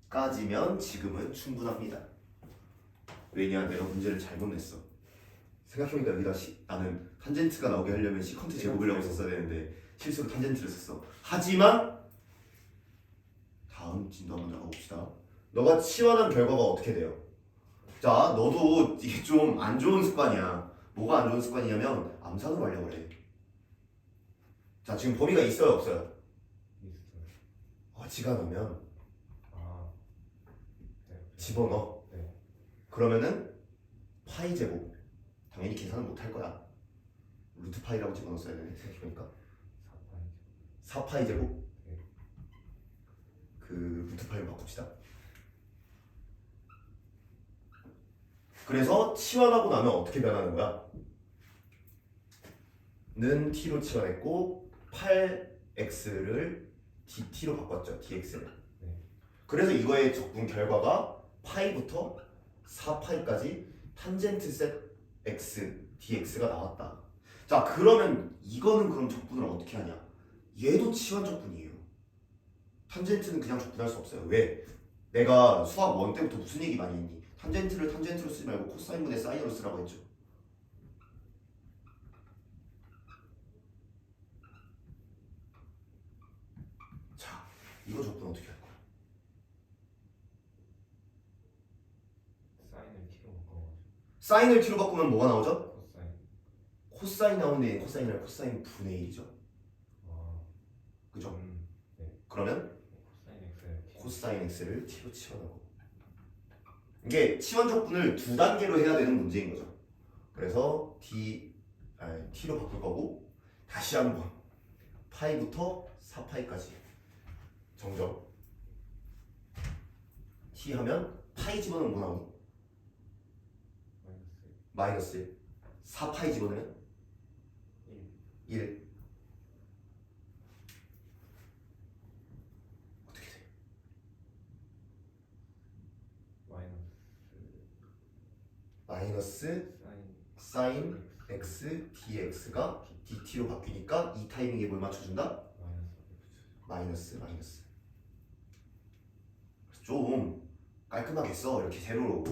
까지면 지금은 충분합니다. 왜냐, 내가 문제를 잘못 냈어. 생각해보니까 여기다 나는 탄젠트가 나오게 하려면 시컨트 제곱이라고 썼어야 되는데 실수로 탄젠트를 썼어. 하지만 다음 진도 한번 나가 봅시다. 너가 치환한 결과가 어떻게 돼요? 자, 너도 이게 좀 안 좋은 습관이야. 뭐가 안 좋은 습관이냐면 암산으로 하려고 그래. 자, 지금 범위가 있어요, 없어요? 있어요. 어지가 나면 아, 네. 집어넣어. 네. 그러면은 파이 제곱 당연히 계산을 못 할 거야. 루트 파이라고 집어넣었어야 되네. 생각해보니까 4파이 제곱. 네. 그 루트 파이로 바꿉시다. 그래서 치환하고 나면 어떻게 변하는 거야? 는 t로 치환했고 8x를 dt로 바꿨죠. dx를. 네. 그래서 이거의 적분 결과가 파이부터 4파이까지 탄젠트 셋 x dx가 나왔다. 자, 그러면 이거는 그럼 적분을 어떻게 하냐? 얘도 치환 적분이에요. 탄젠트는 그냥 적분할 수 없어요. 왜? 내가 수학 1 때부터 무슨 얘기 많이 했니? 탄젠트를 탄젠트로 쓰지 말고 코사인분의 사인으로 쓰라고 했죠. 자, 이거 적분 어떻게 할 거야? 사인을 t로 바꿔가지고 사인을 t로 바꾸면 뭐가 나오죠? 코사인. 코사인 나오는데 코사인이랑 코사인 분의 1이죠. 아, 그죠? 네. 그러면 코사인 x를 t. 코사인 x를 t로 치환하고, 이게 치환 적분을 두 단계로 해야 되는 문제인 거죠. 그래서 t로 바꿀 거고, 다시 한번 파이부터 4파이까지 정정. t 하면 파이 집어넣으면 뭐 나오니? 마이너스 마이너스 1. 4파이 집어넣으면 1. 1. 어떻게 돼? 마이너스 사인 사인 x dx가 dt로 바뀌니까 이 타이밍에 뭘 맞춰준다? 마이너스. 마이너스. 좀 깔끔하게 써. 이렇게 세로로.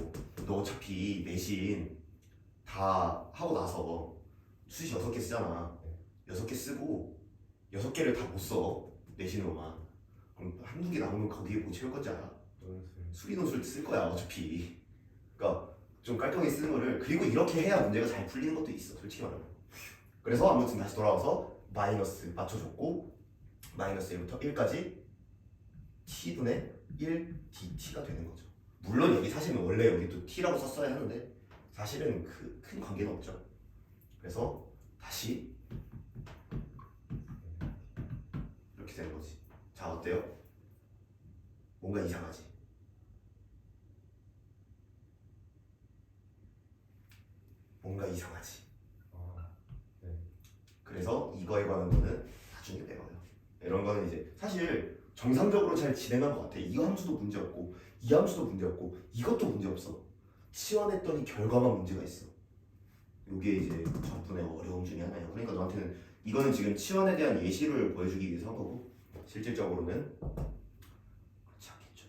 너 어차피 내신 다 하고 나서 수시 6개 쓰잖아. 6개 쓰고 6개를 다 못 써. 내신으로만. 그럼 한두 개 남으면 거기에 뭐 채울 건지 알아? 수리 논술 쓸 거야 어차피. 그러니까 좀 깔끔하게 쓰는 거를, 그리고 이렇게 해야 문제가 잘 풀리는 것도 있어, 솔직히 말하면. 그래서 아무튼 다시 돌아와서 마이너스 맞춰줬고, 마이너스 1부터 1까지 t분의 1 dt가 되는 거죠. 물론 여기 사실은 원래 여기 또 t라고 썼어야 하는데 사실은 큰 관계는 없죠. 그래서 다시 이렇게 되는 거지. 자, 어때요? 뭔가 이상하지? 뭔가 이상하지? 아, 네. 그래서 이거에 관한 거는 나중에 배워요. 이런 거는 이제 사실 정상적으로 잘 진행한 것 같아. 이 함수도 문제없고 이 함수도 문제없고 이것도 문제없어. 치환했더니 결과만 문제가 있어. 이게 이제 적분의 어려움 중에 하나예요. 그러니까 너한테는 이거는 지금 치환에 대한 예시를 보여주기 위해서 한 거고, 실질적으로는 그렇지 않겠죠.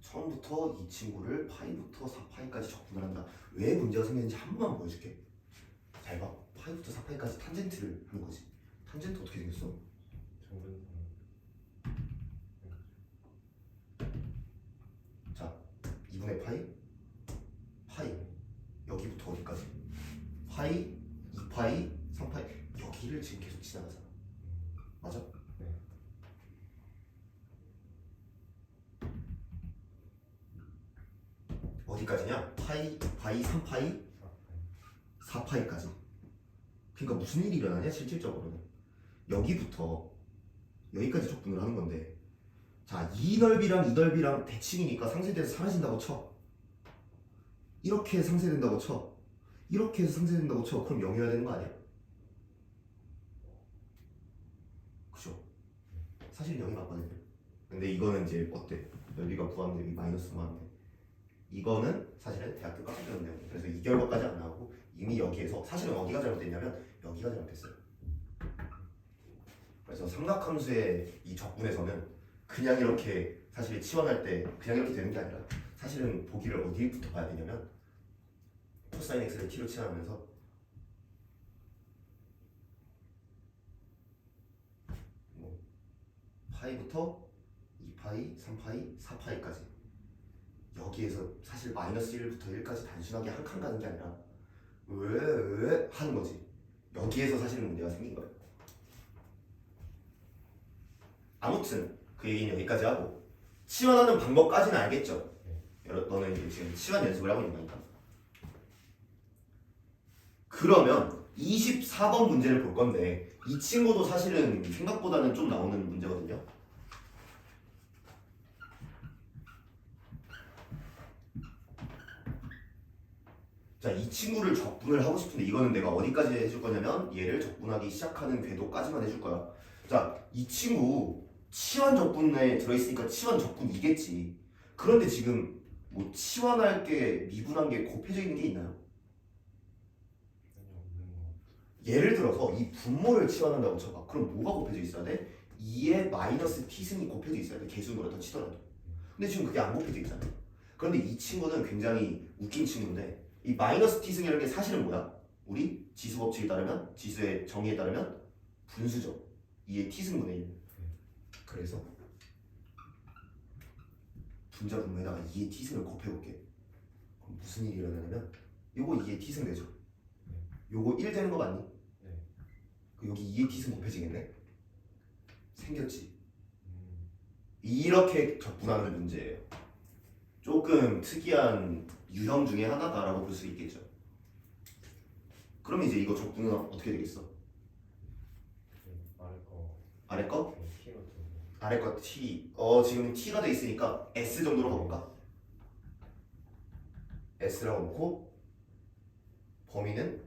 처음부터 이 친구를 파이부터 4파이까지 적분을 한다. 왜 문제가 생겼는지 한 번만 보여줄게. 잘 봐. 파이부터 4파이까지 탄젠트를 하는 거지. 탄젠트 어떻게 생겼어? 정근선. 자, 2분의 파이, 파이 여기부터 어디까지? 파이, 2파이, 3파이 여기를 지금 계속 지나가잖아. 맞아? 네. 어디까지냐? 파이, 2파이, 3파이, 4파이까지. 그러니까 무슨 일이 일어나냐 실질적으로는 여기부터 여기까지 적분을 하는 건데, 자, 이 넓이랑 이 넓이랑 대칭이니까 상쇄돼서 사라진다고 쳐. 이렇게 상쇄된다고 쳐. 이렇게 해서 상쇄된다고 쳐. 그럼 0이어야 되는 거 아니야? 그죠? 사실 0이 맞거든요. 근데 이거는 이제 어때? 넓이가 구하면 여기 마이너스 구하면 돼. 이거는 사실은 대학교 가서 배운 내용. 그래서 이 결과까지 안 나오고 이미 여기에서 사실은 어디가 잘못됐냐면 여기가 잘못됐어요. 그래서 삼각함수의 이 적분에서는 그냥 이렇게 사실 치환할 때 그냥 이렇게 되는 게 아니라 사실은 보기를 어디부터 봐야 되냐면 코사인 x를 t로 치환하면서 뭐 파이부터 2파이, 3파이, 4파이까지 여기에서 사실 마이너스 1부터 1까지 단순하게 한 칸 가는 게 아니라 왜 하는 거지. 여기에서 사실은 문제가 생긴 거예요. 아무튼 그 얘기는 여기까지 하고 치환하는 방법까지는 알겠죠? 너는 이제 지금 치환 연습을 하고 있는 거니까. 그러면 24번 문제를 볼 건데 이 친구도 사실은 생각보다는 좀 나오는 문제거든요. 자, 이 친구를 적분을 하고 싶은데 이거는 내가 어디까지 해줄 거냐면 얘를 적분하기 시작하는 궤도까지만 해줄 거야. 자, 이 친구 치환 적분에 들어있으니까 치환 적분이겠지. 그런데 지금 뭐 치환할 게 미분한 게 곱해져 있는 게 있나요? 예를 들어서 이 분모를 치환한다고 쳐봐. 그럼 뭐가 곱해져 있어야 돼? 2의 마이너스 t승이 곱해져 있어야 돼. 개수는 그렇다 치더라도. 근데 지금 그게 안 곱해져 있잖아. 그런데 이 친구는 굉장히 웃긴 친구인데 이 마이너스 t승이라는 게 사실은 뭐야? 우리 지수 법칙에 따르면 지수의 정의에 따르면 분수죠. 2의 t승분의 1. 그래서 분자 분모에다가 2의 t승을 곱해볼게. 그럼 무슨 일이 일어나냐면 요거 2의 t승 되죠. 요거 1 되는 거 맞니? 그 여기 2의 t승 곱해지겠네? 생겼지. 이렇게 적분하는 문제예요. 조금 특이한 유형 중에 하나다라고 볼 수 있겠죠. 그럼 이제 이거 적분은 어떻게 되겠어? 아래 거? 아래 거 t. 지금 t가 돼 있으니까 s 정도로 가볼까? s라고 놓고 범위는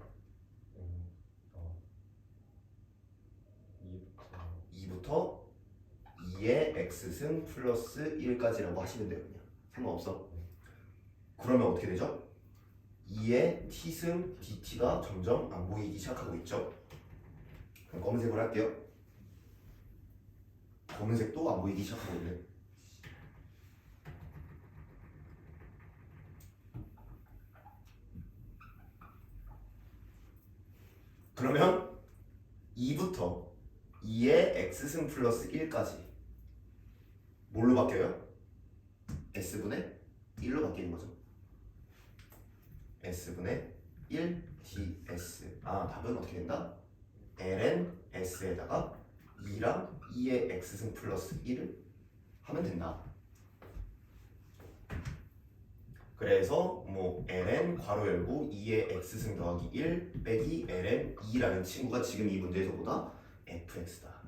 2부터 2의 x승 플러스 1까지라고 하시면 돼요. 그냥 상관없어. 그러면 어떻게 되죠? 2의 t승 dt가 점점 안 보이기 시작하고 있죠. 그럼 검은색으로 할게요. 검은색도 안 보이기 시작하고 있네. 그러면 2부터 2의 x승 플러스 1까지 뭘로 바뀌어요? s분의 1로 바뀌는 거죠. s분의 1 ds. 답은 어떻게 된다? ln s에다가 2랑 2의 x승 플러스 1을 하면 된다. 그래서 뭐 ln 괄호 열고 2의 x승 더하기 1 빼기 ln 2라는 친구가 지금 이 문제에서보다 fx다.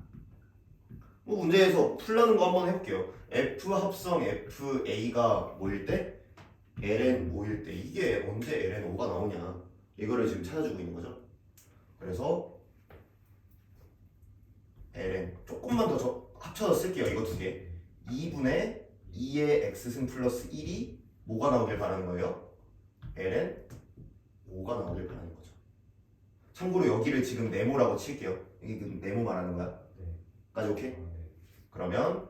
뭐 문제에서 풀라는 거 한번 해볼게요. f 합성 fa가 뭐일 때? ln 5일 때. 이게 언제 ln 5가 나오냐 이거를 지금 찾아주고 있는 거죠. 그래서 ln 조금만 더 합쳐서 쓸게요. 이거 두 개. 2분의 2의 x승 플러스 1이 뭐가 나오길 바라는 거예요? ln 5가 나오길 바라는 거죠. 참고로 여기를 지금 네모라고 칠게요. 이게 그 네모 말하는 거야? 까지 오케이? 그러면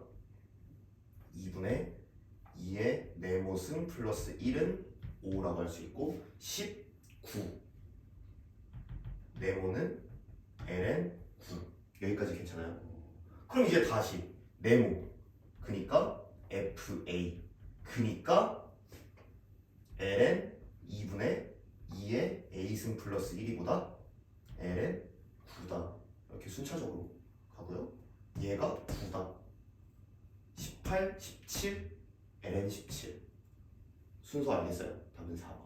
2분의 2의 네모승 플러스 1은 5라고 할 수 있고 19 네모는 ln 9 여기까지 괜찮아요? 그럼 이제 다시 네모 그니까 fa 그니까 ln 2분의 2의 a승 플러스 1이보다 ln 9다 이렇게 순차적으로 가고요. 얘가 9다 18, 17 ln 17 순서 알겠어요? 답은 4번.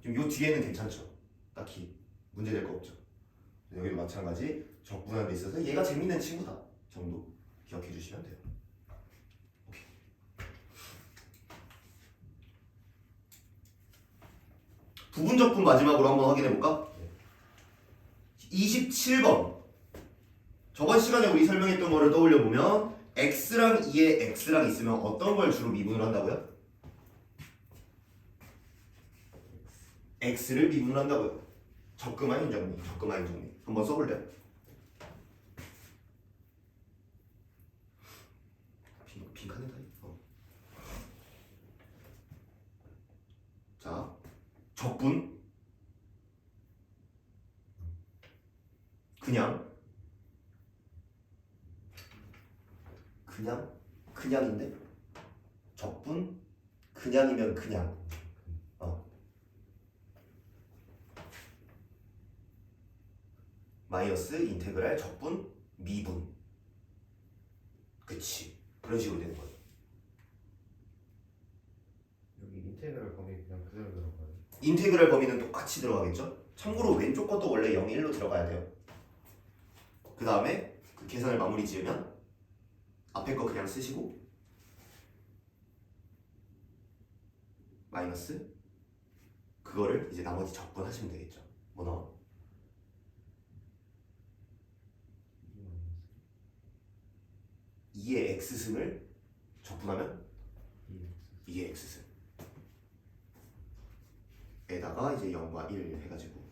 지금 요 뒤에는 괜찮죠? 딱히 문제될 거 없죠? 여기도 마찬가지 적분하는 데 있어서 얘가 재밌는 친구다 정도 기억해 주시면 돼요. 오케이. 부분 적분 마지막으로 한번 확인해 볼까? 27번 저번 시간에 우리 설명했던 거를 떠올려 보면 x랑 2의 x랑 있으면 어떤 걸 주로 미분을 한다고요? x를 미분을 한다고요. 적금화인 정리, 적금화인 정리 한번 써볼래요? 빈칸에 다 자, 적분 그냥인데 적분 그냥이면 그냥 마이너스 인테그랄 적분 미분 그치 그런 식으로 되는 거예요. 여기 인테그랄 범위 그냥 그대로 들어가요. 인테그랄 범위는 똑같이 들어가겠죠? 참고로 왼쪽 것도 원래 0, 1로 들어가야 돼요. 그 다음에 그 계산을 마무리 지으면 앞에 거 그냥 쓰시고 마이너스 그거를 이제 나머지 적분하시면 되겠죠. 뭐 나와? 2의 x승을 적분하면 2의 x승 에다가 이제 0과 1 해가지고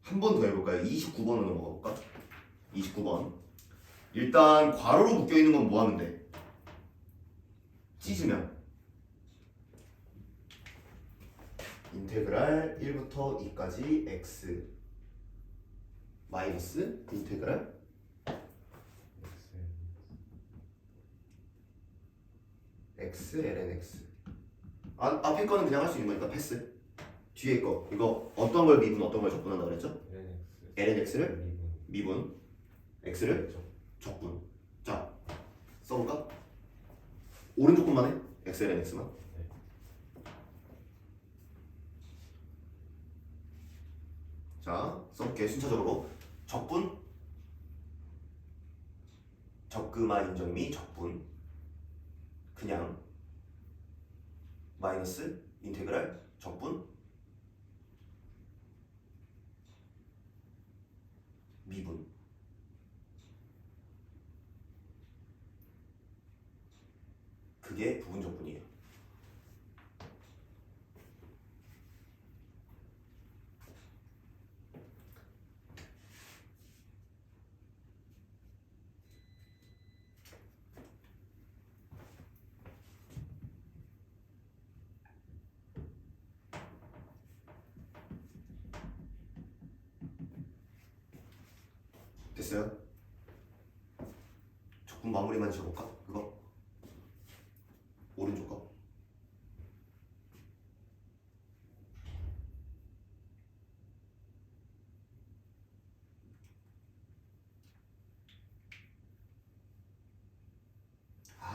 한 번 더 해볼까요? 29번으로 넘어가 볼까? 29번 일단 괄호로 묶여있는 건 뭐 하면 돼? 찢으면 인테그랄 1부터 2까지 x 마이너스 인테그랄 x ln x 앞에 거는 그냥 할 수 있는 거니까 패스. 뒤에 거 이거 어떤 걸 미분 어떤 걸 적분한다 그랬죠? ln x를 미분 x를 적분. 자 써볼까? 오른쪽 것만 해. x ln x만. 네. 자 써볼게. 순차적으로 적분 적금화 인정미 적분 그냥 마이너스 인테그랄 적분 미분 그게 부분 적분이에요. 됐어요? 적분 마무리만 지어볼까? 그거 오른쪽 거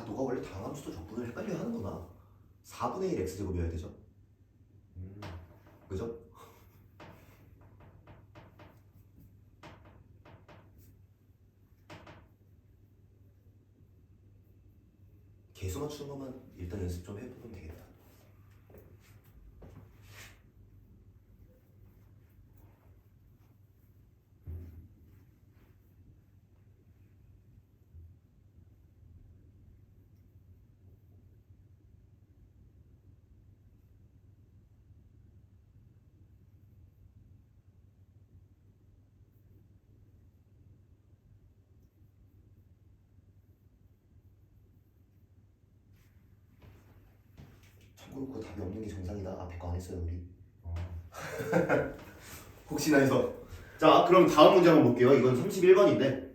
너가 원래 다함수도 적분을 헷갈려 하는구나. 4분의 1 x제곱이어야 되죠? 그죠? 계수 맞추는 것만 일단 연습 좀 해보면 되겠다. 참고로 그거 답이 없는 게 정상이다. 앞에 거 안 했어요 우리. 혹시나 해서. 자 그럼 다음 문제 한번 볼게요. 이건 31번인데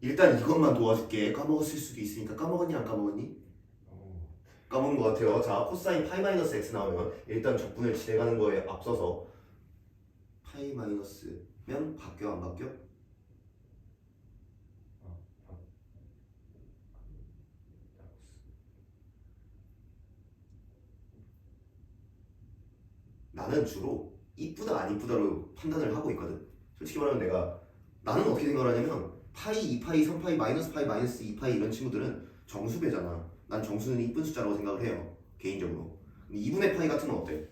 일단 이것만 도와줄게. 까먹었을 수도 있으니까. 까먹었니 안 까먹었니? 까먹은 것 같아요. 자 코사인 파이 마이너스 x 나오면 일단 적분을 진행하는 거에 앞서서 파이 마이너스면 바뀌어 안 바뀌어? 나는 주로 이쁘다 안 이쁘다로 판단을 하고 있거든. 솔직히 말하면 나는 어떻게 생각을 하냐면 파이, 2파이, 3파이, 마이너스 파이, 마이너스 2파이 이런 친구들은 정수배잖아. 난 정수는 이쁜 숫자라고 생각을 해요 개인적으로. 2분의 파이 같은 건 어때?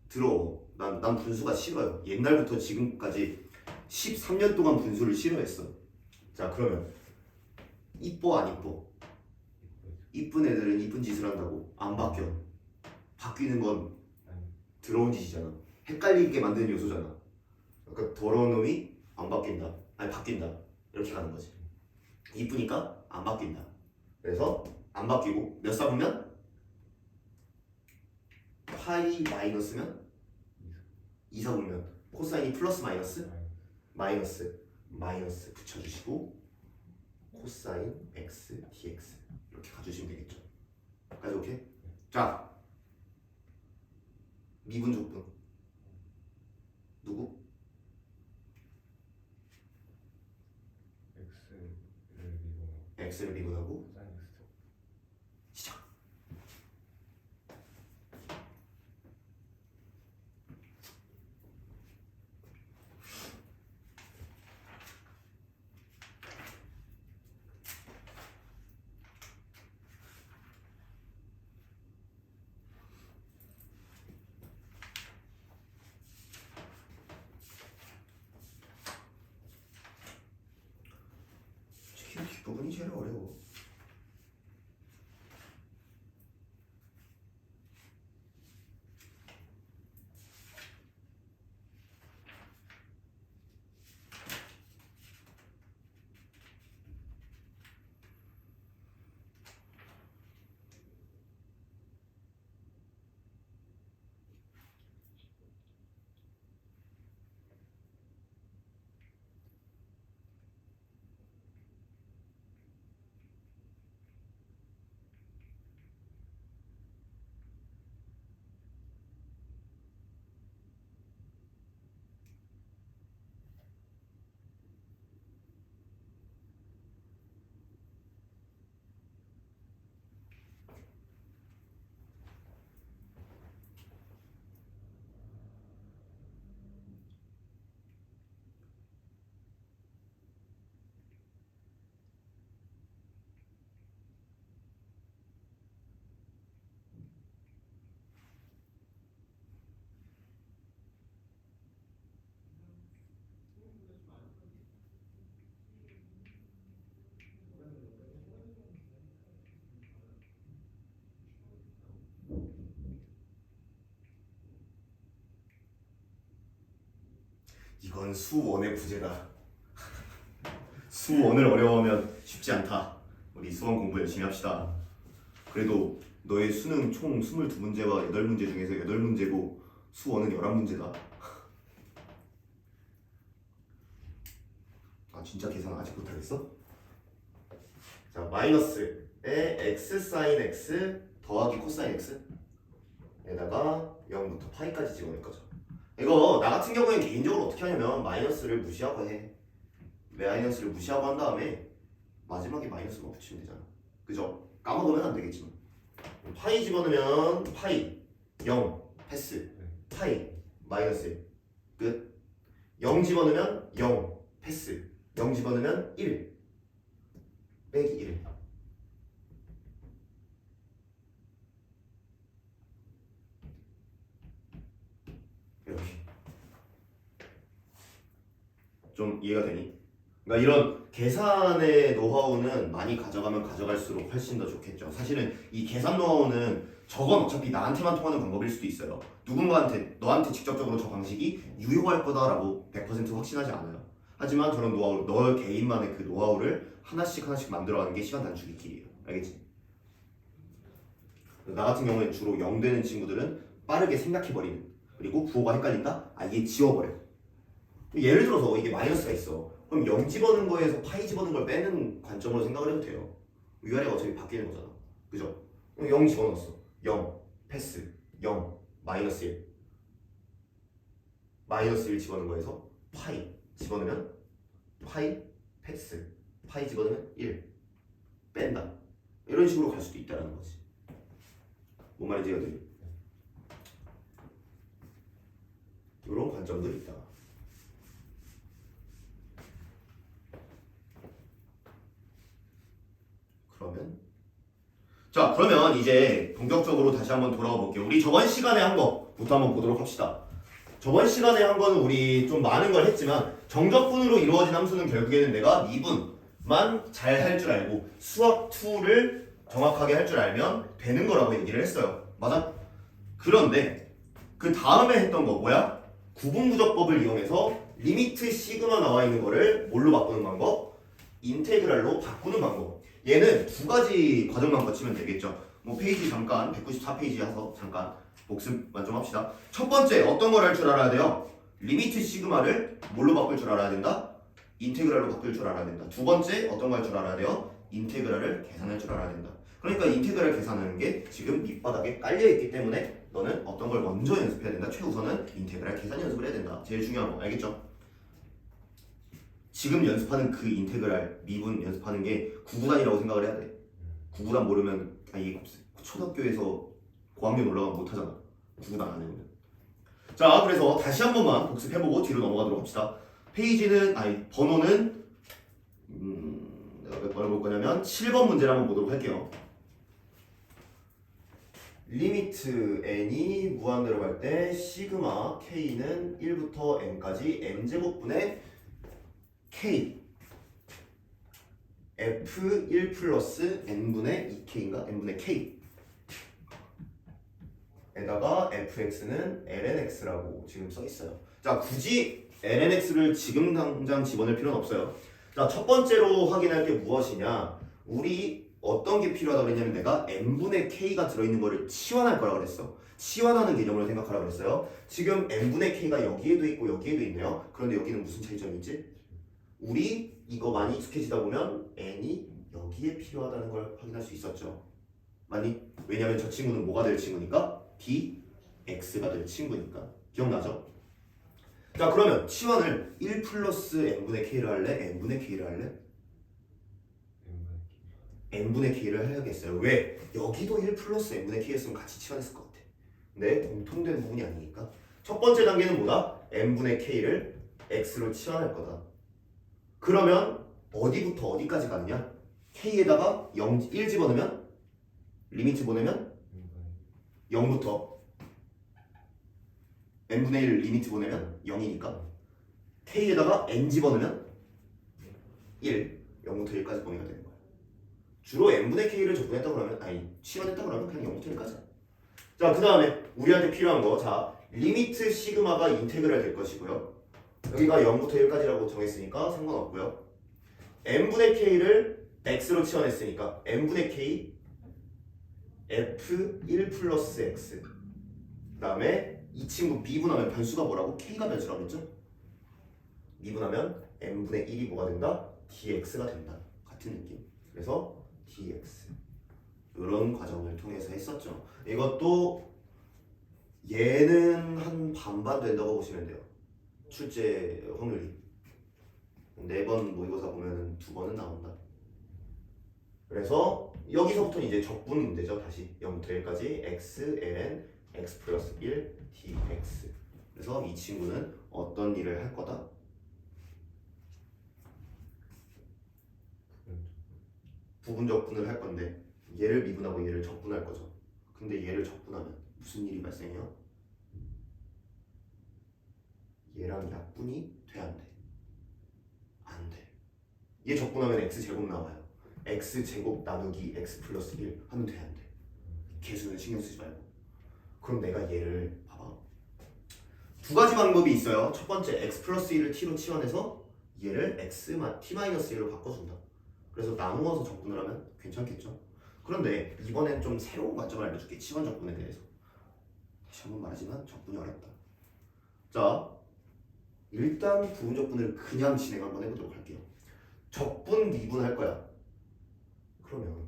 들어. 난 분수가 싫어요. 옛날부터 지금까지 13년 동안 분수를 싫어했어. 자, 그러면 이뻐 안 이뻐? 이쁜 애들은 이쁜 짓을 한다고 안 바뀌어. 바뀌는 건 더러운 짓이잖아. 헷갈리게 만드는 요소잖아. 그러니까 더러운 놈이 안 바뀐다. 아니 바뀐다. 이렇게 가는 거지. 이쁘니까 안 바뀐다. 그래서 안 바뀌고 몇 삽으면 파이 마이너스면 2 삽으면 코사인이 플러스 마이너스 붙여주시고 코사인 x dx 이렇게 가주시면 되겠죠. 까지 오케이? 자, 미분족분 누구? x를 미분하고 시작. 특히 뒷부분이 제일 어려워. 이건 수원의 부재다. 수원을 어려워하면 쉽지 않다. 우리 수원 공부 열심히 합시다. 그래도 너의 수능 총 22문제와 8문제 중에서 8문제고 수원은 11문제다. 아 진짜 계산 아직 못하겠어? 자, 마이너스에 x 사인 x 더하기 코사인 x 에다가 0부터 파이까지 집어넣을 거죠. 이거 나 같은 경우엔 개인적으로 어떻게 하냐면 마이너스를 무시하고 해. 마이너스를 무시하고 한 다음에 마지막에 마이너스만 붙이면 되잖아. 그죠? 까먹으면 안 되겠지만 파이 집어넣으면 파이 0 패스 파이 마이너스 1 끝. 0 집어넣으면 0 패스 0 집어넣으면 1 빼기 1 이렇게. 좀 이해가 되니? 그러니까 이런 계산의 노하우는 많이 가져가면 가져갈수록 훨씬 더 좋겠죠. 사실은 이 계산 노하우는 저건 어차피 나한테만 통하는 방법일 수도 있어요. 누군가한테 너한테 직접적으로 저 방식이 유효할 거다라고 100% 확신하지 않아요. 하지만 저런 노하우, 너 개인만의 그 노하우를 하나씩 만들어가는 게 시간 단축의 길이에요. 알겠지? 나 같은 경우에 주로 0 되는 친구들은 빠르게 생각해버리는, 그리고 부호가 헷갈린다? 아예 지워버려. 예를 들어서 이게 마이너스가 있어. 그럼 0 집어넣은 거에서 파이 집어넣은 걸 빼는 관점으로 생각을 해도 돼요. 위아래가 어차피 바뀌는 거잖아. 그죠? 그럼 0 집어넣었어. 0 패스 0 마이너스 1 마이너스 1 집어넣은 거에서 파이 집어넣으면 파이 패스 파이 집어넣으면 1 뺀다. 이런 식으로 갈 수도 있다는 거지. 뭔 말인지 이해가 돼? 이런 관점도 있다. 그러면 자, 그러면 이제 본격적으로 다시 한번 돌아와 볼게요. 우리 저번 시간에 한 거부터 한번 보도록 합시다. 저번 시간에 한 거는 우리 좀 많은 걸 했지만 정적분으로 이루어진 함수는 결국에는 내가 미분만 잘 할 줄 알고 수학 2를 정확하게 할 줄 알면 되는 거라고 얘기를 했어요. 맞아? 그런데 그 다음에 했던 거 뭐야? 구분구조법을 이용해서 리미트 시그마 나와 있는 거를 뭘로 바꾸는 방법? 인테그랄로 바꾸는 방법. 얘는 두 가지 과정만 거치면 되겠죠. 뭐 페이지 잠깐 194페이지여서 잠깐 복습만 좀 합시다. 첫 번째 어떤 걸 할 줄 알아야 돼요? 리미트 시그마를 뭘로 바꿀 줄 알아야 된다? 인테그랄로 바꿀 줄 알아야 된다. 두 번째 어떤 걸 할 줄 알아야 돼요? 인테그랄을 계산할 줄 알아야 된다. 그러니까 인테그랄 계산하는 게 지금 밑바닥에 깔려있기 때문에 너는 어떤 걸 먼저 연습해야 된다. 최우선은 인테그랄 계산 연습을 해야 된다. 제일 중요한 거 알겠죠? 지금 연습하는 그 인테그랄 미분 연습하는 게 구구단이라고 생각을 해야 돼. 구구단 모르면 이게 초등학교에서 고학년 올라가면 못하잖아. 구구단 안 해보면. 자, 그래서 다시 한 번만 복습해보고 뒤로 넘어가도록 합시다. 페이지는 번호는 내가 몇 번을 볼 거냐면 7번 문제를 한번 보도록 할게요. 리미트 n이 무한대로 갈 때 시그마 k는 1부터 n까지 n제곱분의 k f1 플러스 n분의 2k인가? n분의 k 에다가 fx는 lnx라고 지금 써 있어요. 자, 굳이 lnx를 지금 당장 집어넣을 필요는 없어요. 자, 첫 번째로 확인할 게 무엇이냐? 우리 어떤 게 필요하다고 그랬냐면 내가 n분의 k가 들어있는 거를 치환할 거라고 그랬어. 치환하는 개념으로 생각하라고 그랬어요. 지금 n분의 k가 여기에도 있고 여기에도 있네요. 그런데 여기는 무슨 차이점이 있지? 우리 이거 많이 익숙해지다 보면 n이 여기에 필요하다는 걸 확인할 수 있었죠. 맞니? 왜냐면 저 친구는 뭐가 될 친구니까? dx가 될 친구니까. 기억나죠? 자, 그러면 치환을 1 플러스 n분의 k를 할래? n분의 k를 할래? n분의 k를 해야겠어요. 왜? 여기도 1 플러스 n분의 k 였으면 같이 치환했을 것 같아. 근데 공통된 부분이 아니니까. 첫 번째 단계는 뭐다? n분의 k를 x로 치환할 거다. 그러면 어디부터 어디까지 가느냐? k에다가 1 집어넣으면 리미트 보내면 0부터 n분의 1 리미트 보내면 0이니까 k에다가 n 집어넣으면 1, 0부터 1까지 보내야 되는 거야. 주로 n분의 k를 적분했다 그러면 치환했다 그러면 그냥 0부터 1까지. 자, 그 다음에 우리한테 필요한 거, 자, 리미트 시그마가 인테그랄 될 것이고요. 여기가 0부터 1까지라고 정했으니까 상관없고요. n분의 k를 x로 치환했으니까 n분의 k f1 플러스 x. 그 다음에 이 친구 미분하면 변수가 뭐라고? k가 변수라고 했죠? 미분하면 n분의 1이 뭐가 된다? dx가 된다. 같은 느낌. 그래서 dx. 이런 과정을 통해서 했었죠. 이것도 얘는 한 반반 된다고 보시면 돼요. 출제 확률이 4번 모의고사 보면 2번은 나온다. 그래서 여기서부터 이제 적분 문제죠. 다시 0부터 1까지 x, ln, x 플러스 1, dx. 그래서 이 친구는 어떤 일을 할 거다? 부분 적분을 할 건데 얘를 미분하고 얘를 적분할 거죠. 근데 얘를 적분하면 무슨 일이 발생해요? 얘랑 약분이 돼, 안 돼? 안 돼. 얘 적분하면 x제곱 나와요. x제곱 나누기 x 플러스 1 하면 돼, 안 돼? 개수는 신경 쓰지 말고. 그럼 내가 얘를 봐봐. 두 가지 방법이 있어요. 첫 번째 x 플러스 1을 t로 치환해서 얘를 t 마이너스 1로 바꿔준다. 그래서 나누어서 적분을 하면 괜찮겠죠? 그런데 이번엔 좀 새로운 관점을 알려줄게. 치환 적분에 대해서. 다시 한번 말하지만 적분이 어렵다. 자, 일단 부분 적분을 그냥 진행 한번 해보도록 할게요. 적분 미분할 거야. 그러면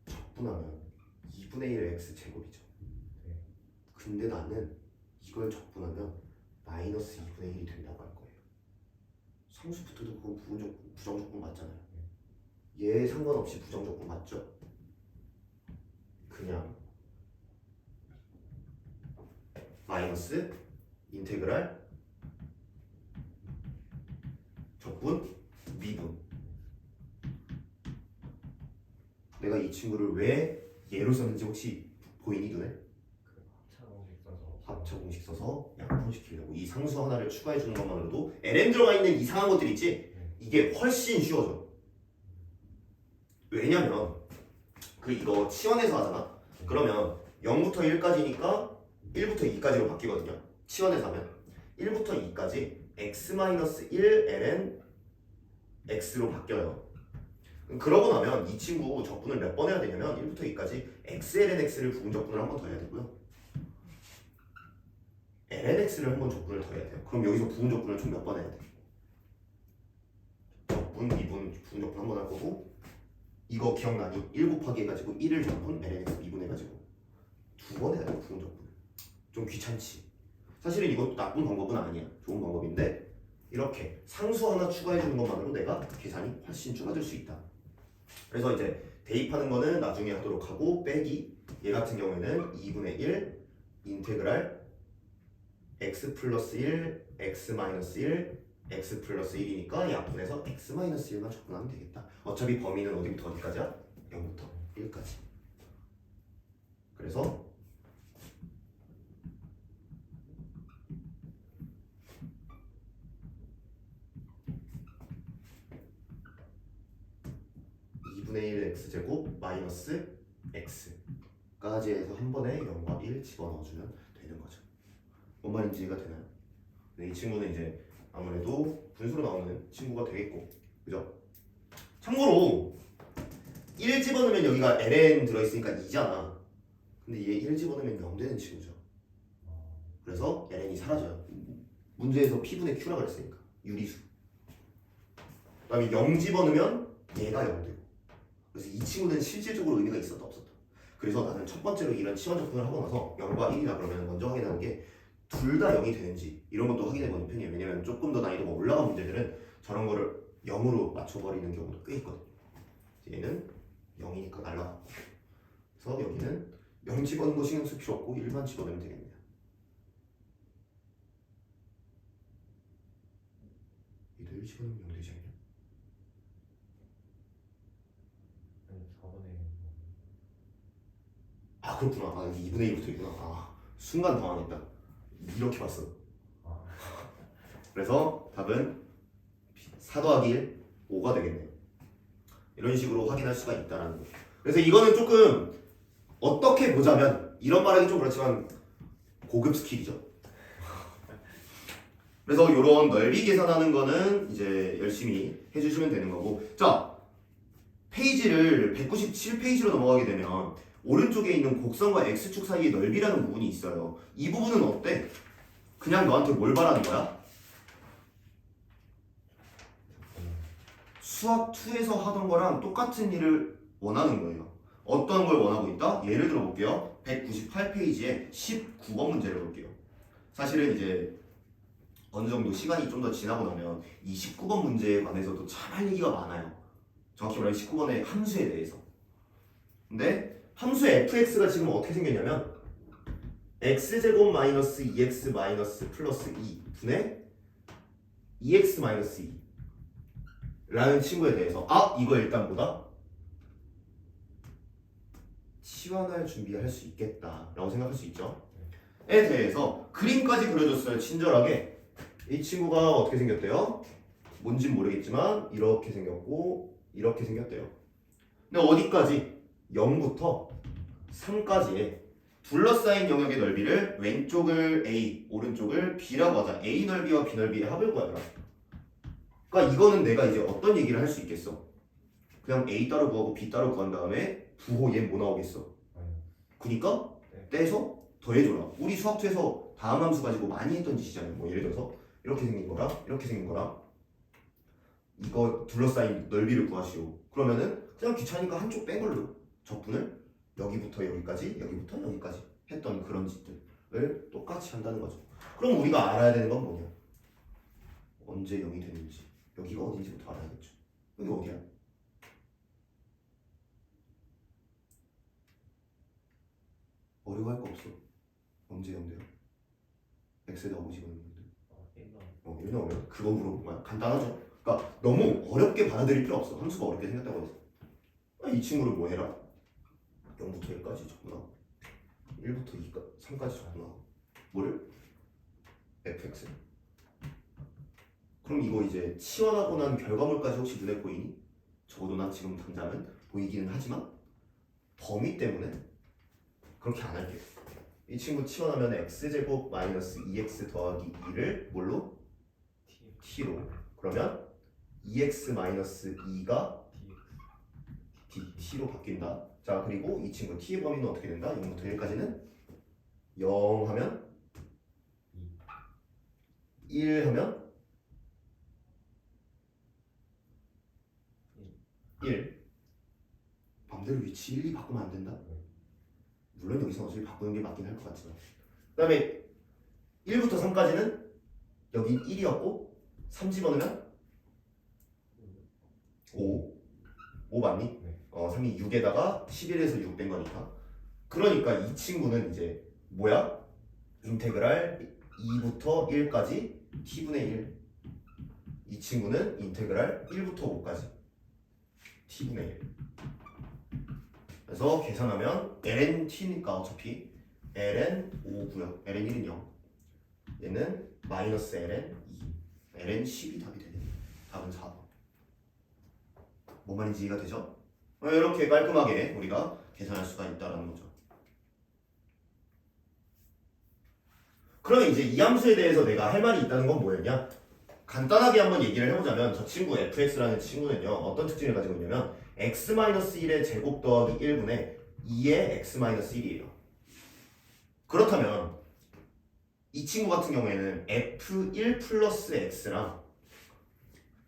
적분하면 2분의 1 x 제곱이죠. 근데 나는 이걸 적분하면 마이너스 2분의 1이 된다고 할 거예요. 상수부터도 그건 부정적분 맞잖아요. 얘 상관없이 부정적분 맞죠? 그냥 마이너스 인테그랄 적분 미분. 내가 이 친구를 왜 얘로 썼는지 혹시 보이니 눈에? 그 합차 공식 써서 합차 공식 써서 약분시키려고 이 상수 하나를 추가해 주는 것만으로도 ln 들어가 있는 이상한 것들 있지? 이게 훨씬 쉬워져. 왜냐면 그 이거 치환해서 하잖아. 그러면 0부터 1까지니까 1부터 2까지로 바뀌거든요. 치환해서 하면 1부터 2까지 x-1 ln x로 바뀌어요. 그러고 나면 이 친구 적분을 몇 번 해야 되냐면 1부터 2까지 x ln x를 부분 적분을 한 번 더 해야 되고요. ln x를 한 번 적분을 더 해야 돼요. 그럼 여기서 부분 적분을 총 몇 번 해야 돼? 적분, 미분, 부분 적분 한 번 할 거고 이거 기억나니? 1 곱하기 해가지고 1을 적분, ln x 미분해가지고 두 번 해야 돼요. 부분 적분. 좀 귀찮지. 사실은 이것도 나쁜 방법은 아니야. 좋은 방법인데 이렇게 상수 하나 추가해주는 것만으로 내가 계산이 훨씬 줄어들 수 있다. 그래서 이제 대입하는 거는 나중에 하도록 하고 빼기 얘 같은 경우에는 2분의 1 인테그랄 x 플러스 1 x 마이너스 1 x 플러스 1이니까 약분해서 x 마이너스 1만 적분하면 되겠다. 어차피 범위는 어디부터 어디까지야? 0부터 1까지. 그래서 2분의 1 x제곱 마이너스 x까지 해서 한 번에 0과 1 집어넣어주면 되는 거죠. 뭔 말인지 이해가 되나요? 네, 이 친구는 이제 아무래도 분수로 나오는 친구가 되겠고, 그죠? 참고로 1 집어넣으면 여기가 ln 들어있으니까 2잖아. 근데 얘 1 집어넣으면 0 되는 친구죠. 그래서 ln이 사라져요. 문제에서 p분의 q라 그랬으니까 유리수. 그 다음에 0 집어넣으면 얘가 0 되고. 그래서 이 친구는 실질적으로 의미가 있었다 없었다. 그래서 나는 첫 번째로 이런 치환 적분을 하고 나서 0과 1이다 그러면 먼저 확인하는 게 둘 다 0이 되는지 이런 것도 확인해보는 편이에요. 왜냐면 조금 더 난이도가 올라간 문제들은 저런 거를 0으로 맞춰버리는 경우도 꽤 있거든요. 얘는 0이니까 날라가고, 그래서 여기는 0 집어넣는 거 신경 쓸 필요 없고 1만 집어넣으면 되겠네요. 얘도 1 집어넣으면 0 되지 않냐? 아니 4분의 1 아 그렇구나. 아 여기 2분의 1부터 있구나. 아 순간 당황했다. 이렇게 봤어. 그래서 답은 4 더하기 1, 5가 되겠네요. 이런 식으로 확인할 수가 있다는 거죠. 그래서 이거는 조금 어떻게 보자면 이런 말하기 좀 그렇지만 고급 스킬이죠. 그래서 이런 넓이 계산하는 거는 이제 열심히 해주시면 되는 거고, 자 페이지를 197페이지로 넘어가게 되면 오른쪽에 있는 곡선과 x축 사이의 넓이라는 부분이 있어요. 이 부분은 어때? 그냥 너한테 뭘 바라는 거야? 수학 2에서 하던 거랑 똑같은 일을 원하는 거예요. 어떤 걸 원하고 있다? 예를 들어 볼게요. 198페이지에 19번 문제를 볼게요. 사실은 이제 어느 정도 시간이 좀 더 지나고 나면 이 19번 문제에 관해서도 참 할 얘기가 많아요. 정확히 말하면 19번의 함수에 대해서. 근데 함수의 fx가 지금 어떻게 생겼냐면 x제곱 마이너스 2x 마이너스 플러스 2 분의 2x 마이너스 2 라는 친구에 대해서 이거 일단 보다 치환할 준비할 수 있겠다 라고 생각할 수 있죠. 에 대해서 그림까지 그려줬어요. 친절하게. 이 친구가 어떻게 생겼대요? 뭔진 모르겠지만 이렇게 생겼고 이렇게 생겼대요. 근데 어디까지? 0부터 3까지의 둘러싸인 영역의 넓이를 왼쪽을 A, 오른쪽을 B라고 하자. A 넓이와 B 넓이의 합을 구하라. 그러니까 이거는 내가 이제 어떤 얘기를 할 수 있겠어? 그냥 A 따로 구하고 B 따로 구한 다음에 부호 얘 뭐 나오겠어? 그니까 떼서 더해줘라. 우리 수학2에서 다음 함수 가지고 많이 했던 짓이잖아요. 뭐 예를 들어서 이렇게 생긴 거랑 이렇게 생긴 거랑 이거 둘러싸인 넓이를 구하시오. 그러면은 그냥 귀찮으니까 한쪽 뺀 걸로 적분을 여기부터 여기까지, 여기부터 여기까지 했던 그런 짓들을 똑같이 한다는 거죠. 그럼 우리가 알아야 되는 건 뭐냐? 언제 0이 되는지. 여기가 어딘지부터 알아야겠죠. 여기 어디야? 어려워할 거 없어. 언제 0 돼요? x에다 5 집어넣는 건데. 1 나오면 그거 물어본 거야. 간단하죠? 그러니까 너무 어렵게 받아들일 필요 없어. 함수가 어렵게 생겼다고 해서 이 친구를 뭐 해라? 0부터 1까지 적구나. 1부터 3까지 적구나. 뭐를? fx. 그럼 이거 이제 치환하고 난 결과물까지 혹시 눈에 보이니? 적어도 난 지금 당장은 보이기는 하지만 범위 때문에 그렇게 안 할게요. 이 친구 치환하면 x제곱 마이너스 2x 더하기 2를 뭘로? t로. 그러면 2x 마이너스 2가 t로 바뀐다. 자, 그리고 이 친구 t의 범위는 어떻게 된다? 0부터 1까지는 0 하면 1 하면 1. 맘대로 위치 1, 2 바꾸면 안 된다. 물론 여기서 어차피 바꾸는 게 맞긴 할 것 같지만. 그 다음에 1부터 3까지는 여기 1이었고 3 집어넣으면 5. 5 맞니? 네. 3이 6에다가 11에서 6 된 거니까. 그러니까 이 친구는 이제 뭐야? 인테그랄 2부터 1까지 t분의 1. 이 친구는 인테그랄 1부터 5까지 t분의 1. 그래서 계산하면 ln t니까 어차피 ln 5고요. ln 1은 0. 얘는 마이너스 ln 2. ln 10이 답이 되네. 답은 4번. 뭔 말인지 이해가 되죠? 이렇게 깔끔하게 우리가 계산할 수가 있다는 거죠. 그러면 이제 이 함수에 대해서 내가 할 말이 있다는 건 뭐였냐? 간단하게 한번 얘기를 해보자면 저 친구 fx라는 친구는요 어떤 특징을 가지고 있냐면 x-1의 제곱 더하기 1분의 2의 x-1이에요. 그렇다면 이 친구 같은 경우에는 f1 플러스 x랑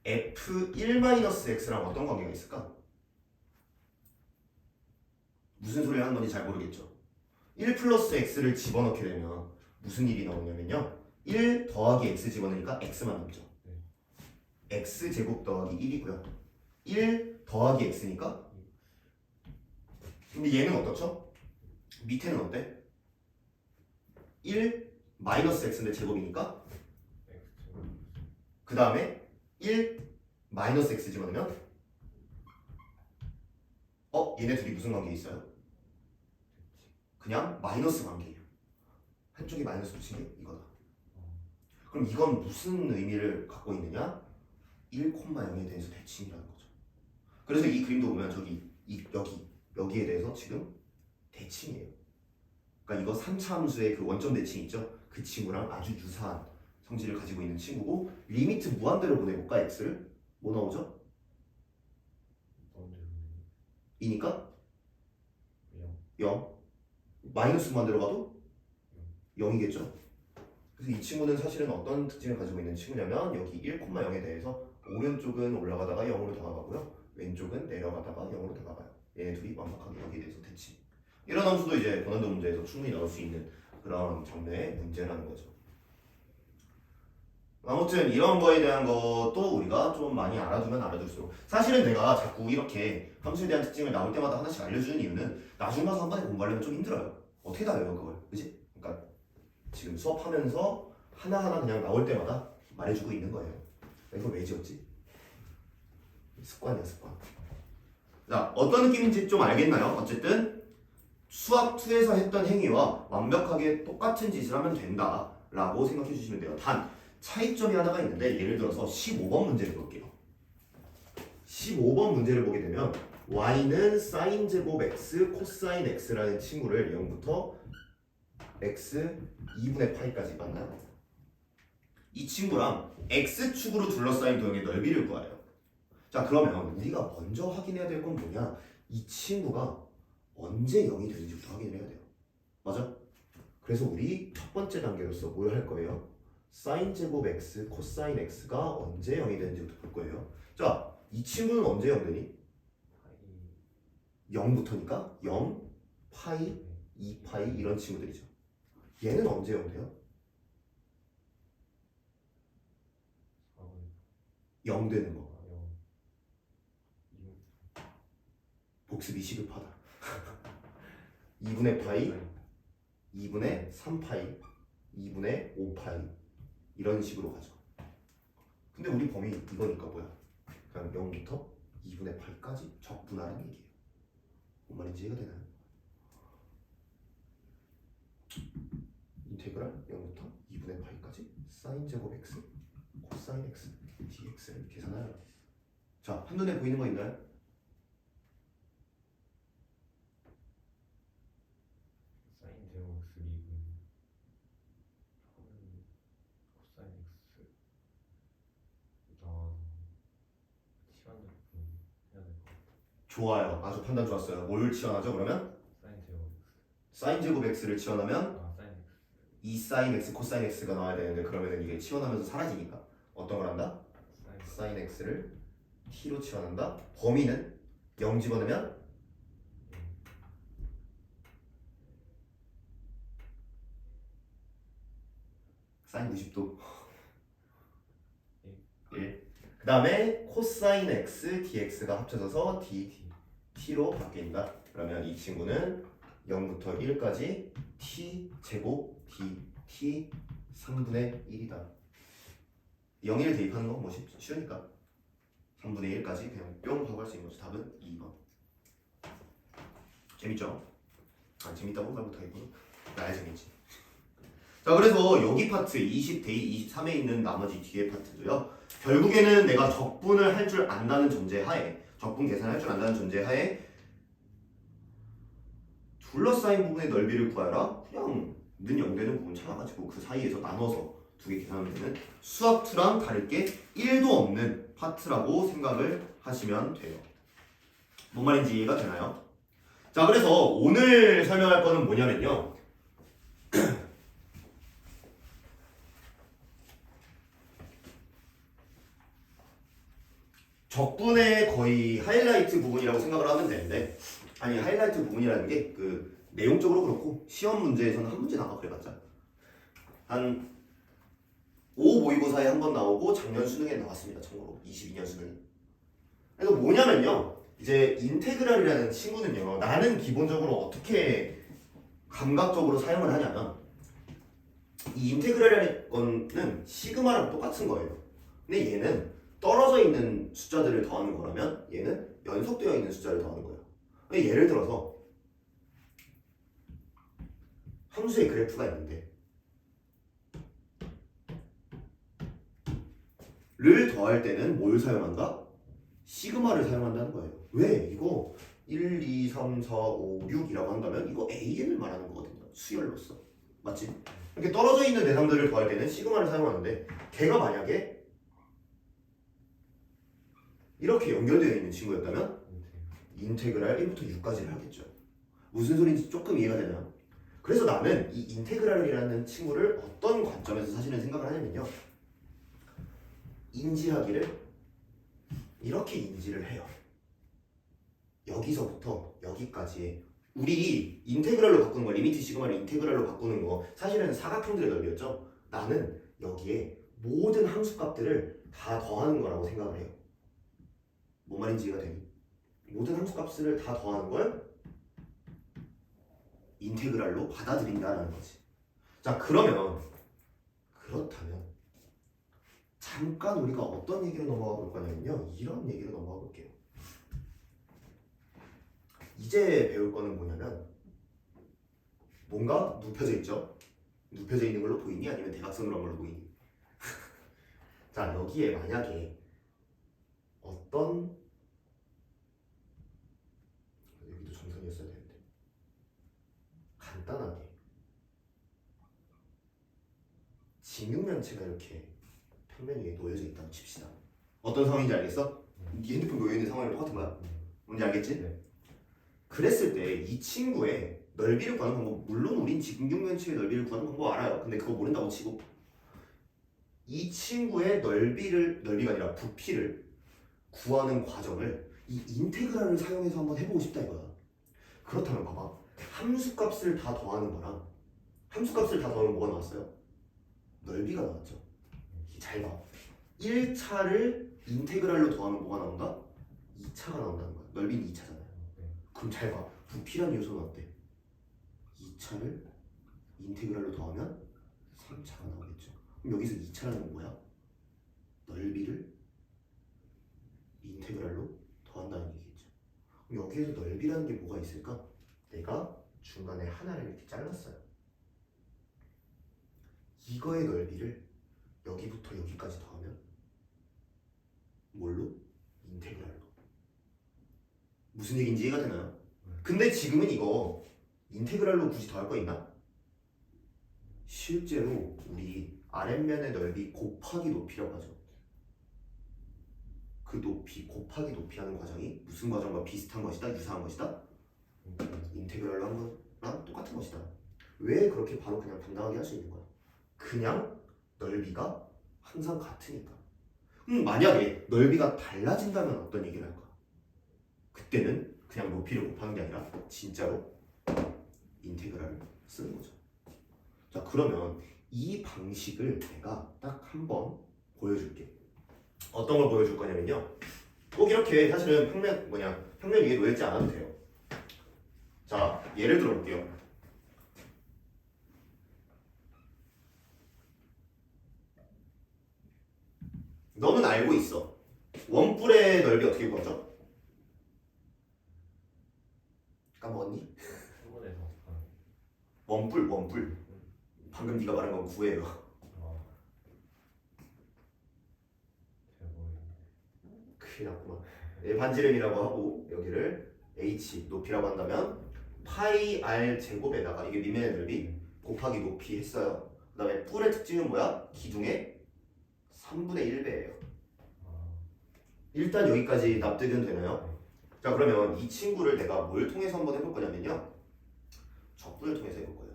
f1 마이너스 x랑 어떤 관계가 있을까? 무슨 소리 하는 건지 잘 모르겠죠. 1 플러스 x를 집어넣게 되면 무슨 일이 나오냐면요 1 더하기 x 집어넣으니까 x만 남죠. x 제곱 더하기 1이고요 1 더하기 x니까 근데 얘는 어떻죠? 밑에는 어때? 1 마이너스 x인데 제곱이니까 그 다음에 1 마이너스 x 집어넣으면 얘네 둘이 무슨 관계에 있어요? 그냥 마이너스 관계예요. 한쪽이 마이너스 붙인 게 이거다. 그럼 이건 무슨 의미를 갖고 있느냐? 1,0에 대해서 대칭이라는 거죠. 그래서 이 그림도 보면 여기에 대해서 지금 대칭이에요. 그러니까 이거 3차 함수의 그 원점 대칭 있죠? 그 친구랑 아주 유사한 성질을 가지고 있는 친구고 리미트 무한대로 보내볼까? x를 뭐 나오죠? 2니까 0 마이너스 무한대로 가도 0이겠죠? 그래서 이 친구는 사실은 어떤 특징을 가지고 있는 친구냐면 여기 1,0에 대해서 오른쪽은 올라가다가 0으로 다가가고요 왼쪽은 내려가다가 0으로 다가가요. 얘네 둘이 완벽하게 여기에 대해서 대칭. 이런 함수도 이제 고난도 문제에서 충분히 나올 수 있는 그런 장르의 문제라는 거죠. 아무튼 이런 거에 대한 것도 우리가 좀 많이 알아두면 알아둘수록 사실은 내가 자꾸 이렇게 함수에 대한 특징을 나올 때마다 하나씩 알려주는 이유는 나중 가서 한 번에 공부하려면 좀 힘들어요. 어떻게 다 외워 그걸, 그지? 그러니까 지금 수업하면서 하나하나 그냥 나올 때마다 말해주고 있는 거예요. 이거 왜 지었지? 습관이야 습관. 자, 어떤 느낌인지 좀 알겠나요? 어쨌든 수학 2에서 했던 행위와 완벽하게 똑같은 짓을 하면 된다 라고 생각해 주시면 돼요. 단 차이점이 하나가 있는데 예를 들어서 15번 문제를 볼게요. 15번 문제를 보게 되면 y는 sin 제곱 x 코사인 x라는 친구를 0부터 x 2분의 파이까지 맞나요? 이 친구랑 x축으로 둘러싸인 도형의 넓이를 구하래요. 자, 그러면 우리가 먼저 확인해야 될 건 뭐냐? 이 친구가 언제 0이 되는지부터 확인을 해야 돼요. 맞아? 그래서 우리 첫 번째 단계로서 뭘 할 거예요? sin 제곱 x 코사인 x가 언제 0이 되는지부터 볼 거예요. 자, 이 친구는 언제 0 되니? 0부터니까 0, 파이, 2파이 이런 친구들이죠. 얘는 언제 0 돼요? 0 되는 거. 복습이 시급하다. 2분의 파이, 2분의 3파이, 2분의 5파이 이런 식으로 가죠. 근데 우리 범위 이거니까 뭐야? 그냥 0부터 2분의 파이까지 적분하라는 얘기예요. 뭔 말인지 이해가 되나요? 인테그랄 0부터 2분의 파이까지 사인 제곱 x 코사인 x dx를 계산하여. 자, 한눈에 보이는 거 있나요? 사인 제곱 x 미분 코사인 x 시간 적분 해야 될 것 같아. 좋아요. 아주 판단 좋았어요. 뭘 치환하죠? 그러면 사인 제곱 x 사인 제곱 x를 치환하면 사인 x 2 사인 x 코사인 x가 나와야 되는데 그러면 이게 치환하면서 사라지니까 어떤 걸 한다? 사인 x를 t로 치환한다. 범위는 0 집어넣으면 사인 90도 1. 그 다음에 코사인 x dx가 합쳐져서 t로 바뀐다. 그러면 이 친구는 0부터 1까지 t 제곱 dt 3분의 1이다. 0, 1 대입하는 건 뭐 쉬우니까 3분의 1까지 그냥 뿅 하고 할 수 있는 거죠. 답은 2번. 재밌죠? 안 재밌다고 말 못하겠구나. 나야 재밌지. 자, 그래서 여기 파트 20 데이 23에 있는 나머지 뒤에 파트도요. 결국에는 내가 적분을 할 줄 안다는 전제하에, 적분 계산할 줄 안다는 전제하에 둘러싸인 부분의 넓이를 구하라. 그냥 는 0되는 부분 찾아가지고 그 사이에서 나눠서 두 개 계산하면 되는 수학 2랑 다를 게 1도 없는 파트라고 생각을 하시면 돼요. 뭔 말인지 이해가 되나요? 자, 그래서 오늘 설명할 거는 뭐냐면요. 적분의 거의 하이라이트 부분이라고 생각을 하면 되는데, 아니 하이라이트 부분이라는 게 그 내용적으로 그렇고 시험 문제에서는 한 문제 나와 그래봤자 한 5 모의고사에 한 번 나오고 작년 수능에 나왔습니다. 참고로 22년 수능에. 그래서 뭐냐면요, 이제 인테그랄이라는 친구는요, 나는 기본적으로 어떻게 감각적으로 사용을 하냐면 이 인테그랄이라는 거는 시그마랑 똑같은 거예요. 근데 얘는 떨어져 있는 숫자들을 더하는 거라면 얘는 연속되어 있는 숫자를 더하는 거예요. 예를 들어서 함수의 그래프가 있는데 를 더할 때는 뭘 사용한다? 시그마를 사용한다는 거예요. 왜? 이거 1, 2, 3, 4, 5, 6이라고 한다면 이거 AN을 말하는 거거든요. 수열로서. 맞지? 이렇게 떨어져 있는 대상들을 더할 때는 시그마를 사용하는데 걔가 만약에 이렇게 연결되어 있는 친구였다면 인테그랄 1부터 6까지를 하겠죠. 무슨 소리인지 조금 이해가 되나요? 그래서 나는 이 인테그랄이라는 친구를 어떤 관점에서 사실은 생각을 하냐면요, 인지하기를 이렇게 인지를 해요. 여기서부터 여기까지 우리 인테그랄로 바꾸는 거, 리미트 시그마를 인테그랄로 바꾸는 거 사실은 사각형들의 넓이였죠. 나는 여기에 모든 함수값들을 다 더하는 거라고 생각을 해요. 뭔 말인지 이해가 되니? 모든 함수값을 다 더하는 걸 인테그랄로 받아들인다라는 거지. 자, 그러면 그렇다면 잠깐 우리가 어떤 얘기로 넘어가 볼 거냐면요, 이런 얘기로 넘어가 볼게요. 이제 배울 거는 뭐냐면 뭔가 눕혀져 있죠? 눕혀져 있는 걸로 보이니 아니면 대각선으로 한 걸로 보이니? 자, 여기에 만약에 어떤, 여기도 점선이었어야 되는데, 간단하게 직육면체가 이렇게 평면 위에 놓여져 있다고 칩시다. 어떤 상황인지 알겠어? 네 핸드폰 놓여있는 상황이랑 똑같은 거야. 뭔지 알겠지? 네. 그랬을 때 이 친구의 넓이를 구하는 방법, 물론 우린 직육면체의 넓이를 구하는 방법 알아요. 근데 그거 모른다고 치고 이 친구의 넓이가 아니라 부피를 구하는 과정을 이 인테그랄을 사용해서 한번 해보고 싶다 이거야. 그렇다면 봐봐, 함수값을 다 더하는 거랑 함수값을 다 더하면 뭐가 나왔어요? 넓이가 나왔죠. 잘 봐, 1차를 인테그랄로 더하면 뭐가 나온다? 2차가 나온다는 거야. 넓이는 2차잖아요. 그럼 잘 봐, 부피란 요소는 어때? 2차를 인테그랄로 더하면 3차가 나오겠죠. 그럼 여기서 2차라는 건 뭐야? 넓이를 인테그랄로 더한다는 얘기겠죠. 그럼 여기에서 넓이라는 게 뭐가 있을까? 내가 중간에 하나를 이렇게 잘랐어요. 이거의 넓이를 여기부터 여기까지 더하면 뭘로? 인테그랄로. 무슨 얘기인지 이해가 되나요? 근데 지금은 이거 인테그랄로 굳이 더할 거 있나? 실제로 우리 아랫면의 넓이 곱하기 높이라고 하죠. 그 높이 곱하기 높이 하는 과정이 무슨 과정과 비슷한 것이다? 유사한 것이다? 인테그랄로 한 거랑 똑같은 것이다. 왜 그렇게 바로 그냥 당당하게 할 수 있는 거야? 그냥 넓이가 항상 같으니까. 만약에 넓이가 달라진다면 어떤 얘기를 할까? 그때는 그냥 높이를 곱하는 게 아니라 진짜로 인테그랄을 쓰는 거죠. 자, 그러면 이 방식을 내가 딱 한번 보여줄게. 어떤 걸 보여줄 거냐면요. 꼭 이렇게 사실은 평면 위에 놓여있지 않아도 돼요. 자, 예를 들어 볼게요. 너는 알고 있어. 원뿔의 넓이 어떻게 구하죠? 까먹었니? 3분의 4. 원뿔. 방금 네가 말한 건 9예요. 잘 모르겠네. 큰일 났구만. 반지름이라고 하고 여기를 h 높이라고 한다면 파이 r 제곱에다가 이게 밑면의 넓이 곱하기 높이 했어요. 그 다음에 뿔의 특징은 뭐야? 기둥의 3분의 1배예요. 일단 여기까지 납득은 되나요? 자, 그러면 이 친구를 내가 뭘 통해서 한번 해볼 거냐면요. 적분을 통해서 해볼 거예요.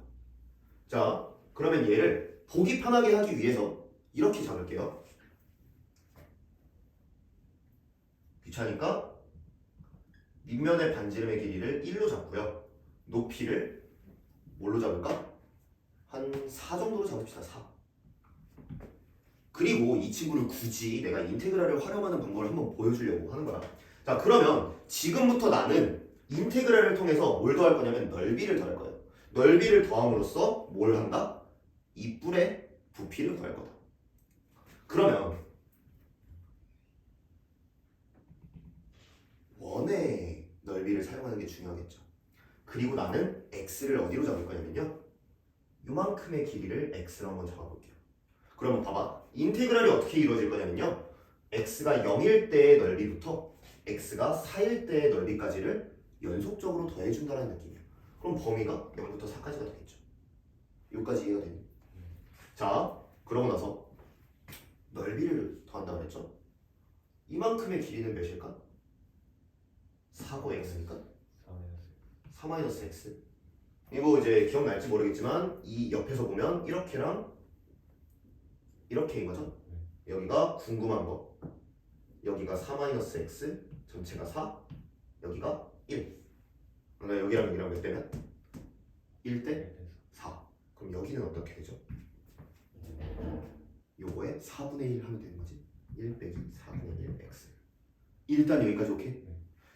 자, 그러면 얘를 보기 편하게 하기 위해서 이렇게 잡을게요. 귀찮으니까 밑면의 반지름의 길이를 1로 잡고요. 높이를 뭘로 잡을까? 한 4 정도로 잡읍시다. 4. 그리고 이 친구를 굳이 내가 인테그랄을 활용하는 방법을 한번 보여주려고 하는 거야. 자, 그러면 지금부터 나는 인테그랄을 통해서 뭘 더할 거냐면 넓이를 더할 거예요. 넓이를 더함으로써 뭘 한다? 이 뿔의 부피를 더할 거다. 그러면 원의 넓이를 사용하는 게 중요하겠죠. 그리고 나는 x를 어디로 잡을 거냐면요. 요만큼의 길이를 x로 한번 잡아볼게요. 그러면 봐봐. 인테그랄이 어떻게 이루어질 거냐면요. x가 0일 때의 넓이부터 x가 4일 때의 넓이까지를 연속적으로 더해준다는 느낌이야. 그럼 범위가 0부터 4까지가 되겠죠. 여기까지 이해가 되니? 자, 그러고 나서 넓이를 더한다고 했죠. 이만큼의 길이는 몇일까? 4고 x니까 4-x. 이거 이제 기억날지 모르겠지만 이 옆에서 보면 이렇게랑 이렇게인 거죠. 여기가 궁금한 거. 여기가 4-x, 전체가 4, 여기가 1. 그러니까 여기랑 여기랑 몇 대면? 1대 4. 그럼 여기는 어떻게 되죠? 요거에 4분의 1 하면 되는 거지. 1 빼기 4분의 1 x. 일단 여기까지 오케이?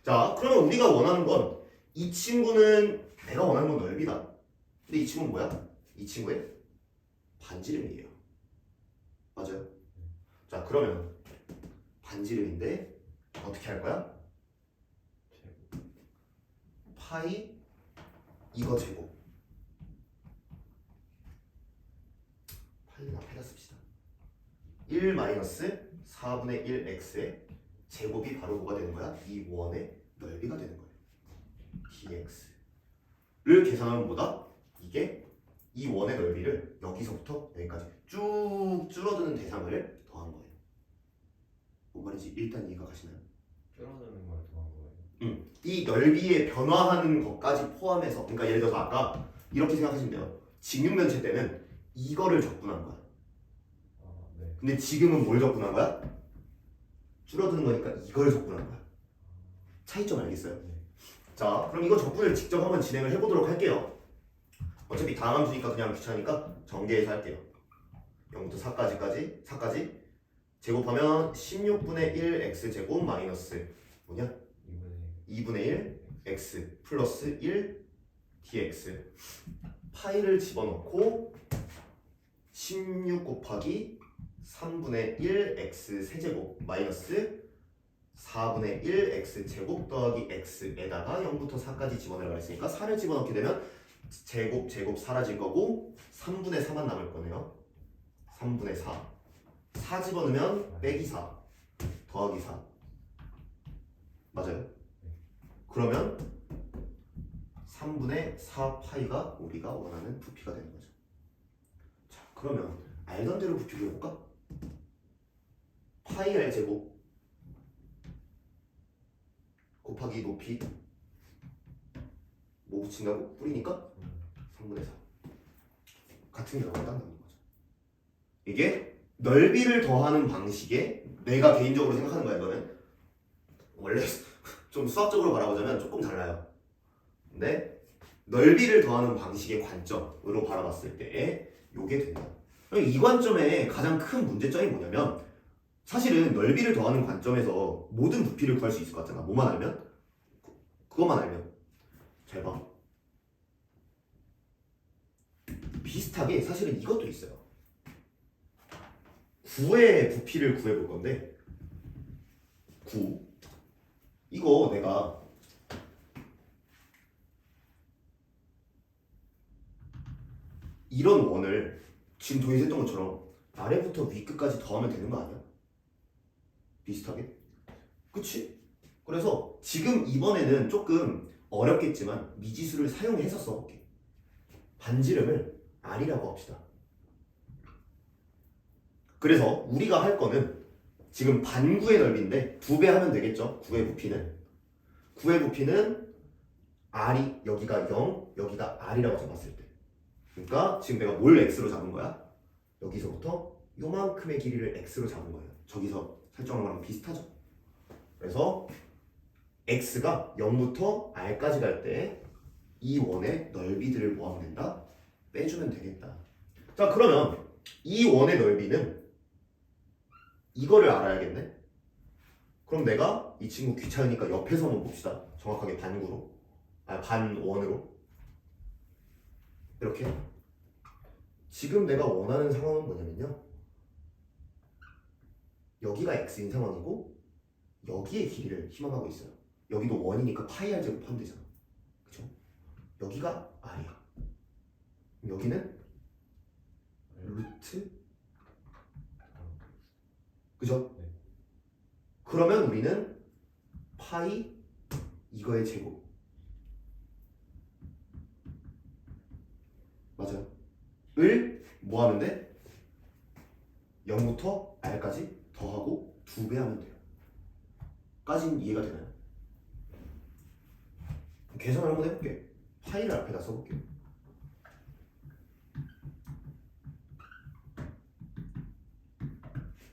자, 그러면 우리가 원하는 건 이 친구는 내가 원하는 건 넓이다. 근데 이 친구는 뭐야? 이 친구의 반지름이에요. 맞아요? 자, 그러면 반지름인데 어떻게 할 거야? 파이 이거 제곱. 파이는 앞에다 씁시다. 1 마이너스 4분의 1 x의 제곱이 바로 뭐가 되는 거야? 이 원의 넓이가 되는 거예요. dx를 계산하면 뭐다? 이게 이 원의 넓이를 여기서부터 여기까지 쭉 줄어드는 대상을 더한 거예요. 뭔 말인지 일단 이해가 가시나요? 줄어드는 걸 더한 거예요. 이 넓이의 변화하는 것까지 포함해서, 그러니까 예를 들어서 아까 이렇게 생각하시면 돼요. 직육면체 때는 이거를 적분한 거야. 네. 근데 지금은 뭘 적분한 거야? 줄어드는 거니까 이걸 적분한 거야. 차이점 알겠어요? 네. 자, 그럼 이거 적분을 직접 한번 진행을 해보도록 할게요. 어차피 다항함수니까 그냥 귀찮으니까 전개해서 할게요. 0부터 4까지 제곱하면 16분의 1 x제곱 마이너스 뭐냐? 2분의 1 x 플러스 1 dx. 파이를 집어넣고 16 곱하기 3분의 1 x 세제곱 마이너스 4분의 1 x 제곱 더하기 x에다가 0부터 4까지 집어넣으라고 했으니까 4를 집어넣게 되면 제곱 사라질 거고 3분의 4만 남을 거네요. 3분의 4. 4 집어넣으면 빼기 4 더하기 4 맞아요? 그러면 3분의 4 파이가 우리가 원하는 부피가 되는 거죠. 자, 그러면 알던 대로 부피 구해볼까? 파이 r 제곱 곱하기 높이 뭐 붙인다고? 뿌리니까 3분의 4 같은 결과가 딱 나오는 거죠. 이게 넓이를 더하는 방식에 내가 개인적으로 생각하는 거야. 이거는 원래 좀 수학적으로 바라보자면 조금 달라요. 근데 넓이를 더하는 방식의 관점으로 바라봤을 때 이게 된다. 이 관점의 가장 큰 문제점이 뭐냐면 사실은 넓이를 더하는 관점에서 모든 부피를 구할 수 있을 것 같잖아. 뭐만 알면? 그것만 알면. 잘 봐. 비슷하게 사실은 이것도 있어요. 9의 부피를 구해볼 건데 9 이거 내가 이런 원을 지금 도입했던 것처럼 아래부터 위끝까지 더하면 되는 거 아니야? 비슷하게? 그치? 그래서 지금 이번에는 조금 어렵겠지만 미지수를 사용해서 써볼게. 반지름을 R이라고 합시다. 그래서 우리가 할 거는 지금 반구의 넓이인데 2배 하면 되겠죠? 9의 부피는 9의 부피는 R이 여기가 0 여기가 R이라고 잡았을 때 그러니까 지금 내가 뭘 X로 잡은 거야? 여기서부터 요만큼의 길이를 X로 잡은 거예요. 저기서 설정한 거랑 비슷하죠? 그래서 X가 0부터 R까지 갈 때 이 원의 넓이들을 뭐 하면 된다? 빼주면 되겠다. 자 그러면 이 원의 넓이는 이거를 알아야겠네? 그럼 내가 이 친구 귀찮으니까 옆에서 한번 봅시다. 정확하게 반구로 반원으로 이렇게 지금 내가 원하는 상황은 뭐냐면요 여기가 x인 상황이고 여기의 길이를 희망하고 있어요. 여기도 원이니까 파이 r 제곱하면 되잖아. 그쵸? 여기가 r이야. 여기는 루트 그죠? 네. 그러면 우리는 파이 이거의 제곱 맞아요? 을 뭐 하면 돼? 0부터 r까지 더하고 2배 하면 돼요. 까진 이해가 되나요? 계산을 한번 해볼게. 파이를 앞에다 써볼게.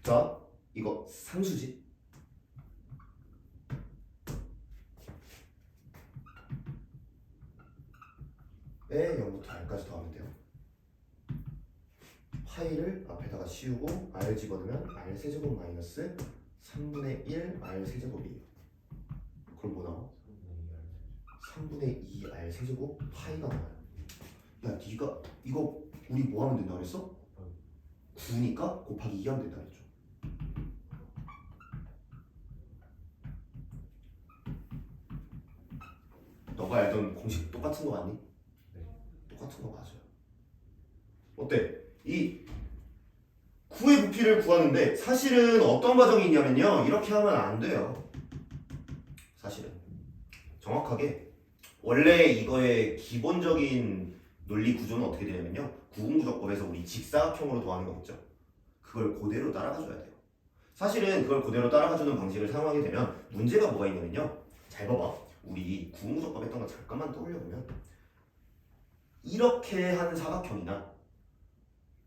자, 이거 상수지? 에 0부터 r까지 더하면 돼요. 파이를 앞에다가 씌우고 r 집어넣으면 r 세제곱 마이너스 3분의 1 r 세제곱이에요. 그럼 뭐 나와? 3분의 2 r 세제곱 파이가 나와요. 야, 네가 이거 우리 뭐 하면 된다 그랬어? 9니까 곱하기 2 하면 된다 그랬죠. 너가 알던 공식 똑같은 거 맞니? 네. 똑같은 거 맞아요. 어때? 이 9의 부피를 구하는데 사실은 어떤 과정이 있냐면요. 이렇게 하면 안 돼요. 사실은 정확하게 원래 이거의 기본적인 논리 구조는 어떻게 되냐면요. 구분구조법에서 우리 직사각형으로 더하는 거 있죠. 그걸 그대로 따라가 줘야 돼요. 사실은 그걸 그대로 따라가 주는 방식을 사용하게 되면 문제가 뭐가 있냐면요. 잘 봐봐. 우리 구분구조법 했던 거 잠깐만 떠올려보면 이렇게 한 사각형이나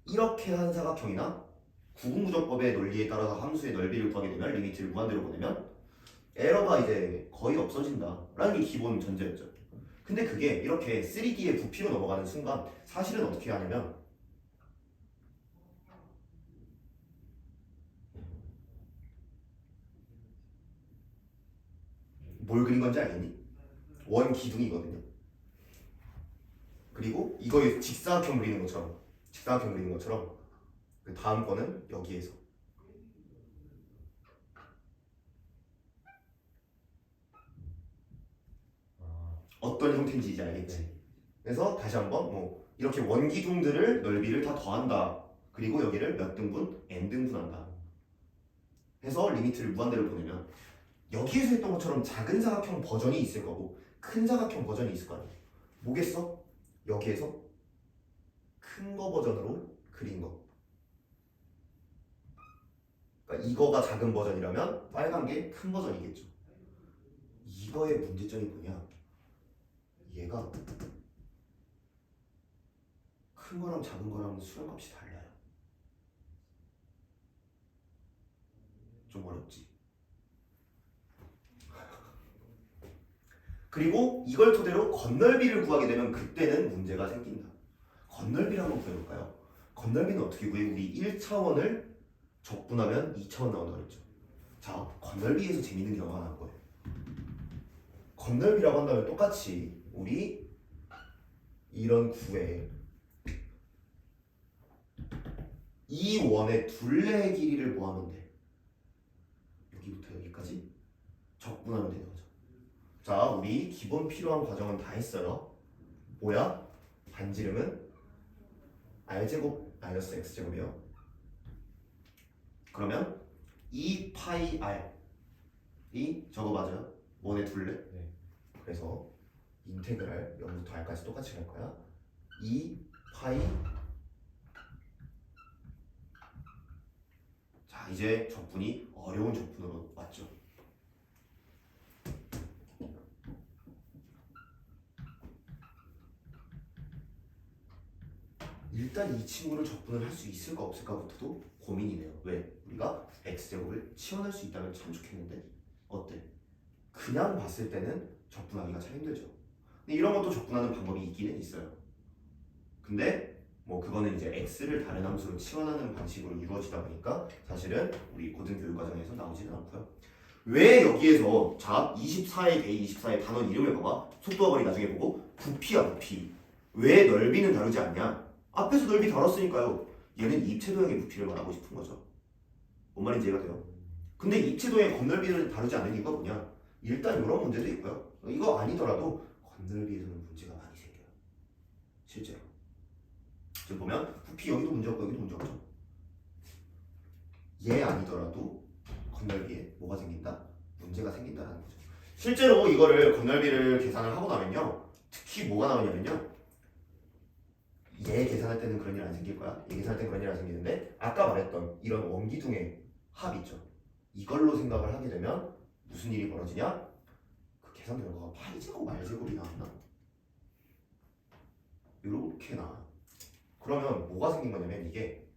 이렇게 한 사각형이나 구분구조법의 논리에 따라서 함수의 넓이를 구하게 되면 리미트를 무한대로 보내면 에러가 이제 거의 없어진다 라는 게 기본 전제였죠. 근데 그게 이렇게 3D의 부피로 넘어가는 순간 사실은 어떻게 하냐면 뭘 그린 건지 알겠니? 원 기둥이거든요. 그리고 이거에 직사각형 그리는 것처럼 그 다음 거는 여기에서 어떤 형태인지 이제 알겠지? 그래서 다시 한번 뭐 이렇게 원기둥들을 넓이를 다 더한다 그리고 여기를 몇 등분? n등분한다. 해서 리미트를 무한대로 보내면 여기에서 했던 것처럼 작은 사각형 버전이 있을 거고 큰 사각형 버전이 있을 거 아니야. 뭐겠어? 여기에서 큰 거 버전으로 그린 거. 그러니까 이거가 작은 버전이라면 빨간 게 큰 버전이겠죠. 이거의 문제점이 뭐냐? 얘가 큰 거랑 작은 거랑 수렴값이 달라요. 좀 어렵지. 그리고 이걸 토대로 건널비를 구하게 되면 그때는 문제가 생긴다. 건널비를 한번 구해볼까요? 건널비는 어떻게 구해? 우리 1차원을 적분하면 2차원 나온다고 그랬죠. 자, 건널비에서 재밌는 경우가 나올 거예요. 건널비라고 한다면 똑같이 우리 이런 구에 이 원의 둘레의 길이를 뭐 하면 돼? 여기부터 여기까지 적분하면 되는 거죠. 자, 우리 기본 필요한 과정은 다 했어요. 뭐야? 반지름은 r제곱 마이너스 x제곱이요. 그러면 2파이 r이 저거 맞아요? 원의 둘레? 네. 그래서 인테그랄 0부터 r까지 똑같이 갈 거야. 2파이. 자, 이제 적분이 어려운 적분으로 왔죠. 일단 이 친구를 적분을 할 수 있을까 없을까부터도 고민이네요. 왜? 우리가 x제곱을 치환할 수 있다면 참 좋겠는데 어때? 그냥 봤을 때는 적분하기가 참 힘들죠. 근데 이런 것도 적분하는 방법이 있기는 있어요. 근데 뭐 그거는 이제 x를 다른 함수로 치환하는 방식으로 이루어지다 보니까 사실은 우리 고등교육 과정에서 나오지는 않고요. 왜 여기에서 자 24의 대 24의 단원 이름을 봐봐. 속도와 거리 나중에 보고 부피야 부피. 왜 넓이는 다루지 않냐? 앞에서 넓이 다뤘으니까요. 얘는 입체도형의 부피를 말하고 싶은 거죠. 뭔 말인지 이해가 돼요? 근데 입체도형의 건널비를 다루지 않는 이유가 뭐냐? 일단 이런 문제도 있고요. 이거 아니더라도 건널비에서는 문제가 많이 생겨요. 실제로. 지금 보면 부피 여기도 문제 없고 여기도 문제 없죠. 얘 아니더라도 건널비에 뭐가 생긴다? 문제가 생긴다는 거죠. 실제로 이거를 건널비를 계산을 하고 나면요. 특히 뭐가 나오냐면요. 얘 계산할 때는 그런 일 안 생길 거야. 얘 계산할 때는 그런 일 안 생기는데 아까 말했던 이런 원기둥의 합 있죠. 이걸로 생각을 하게 되면 무슨 일이 벌어지냐? 그 계산 결과가 파이제곱 말제곱이 나왔나? 이렇게 나와요. 그러면 뭐가 생긴 거냐면 이게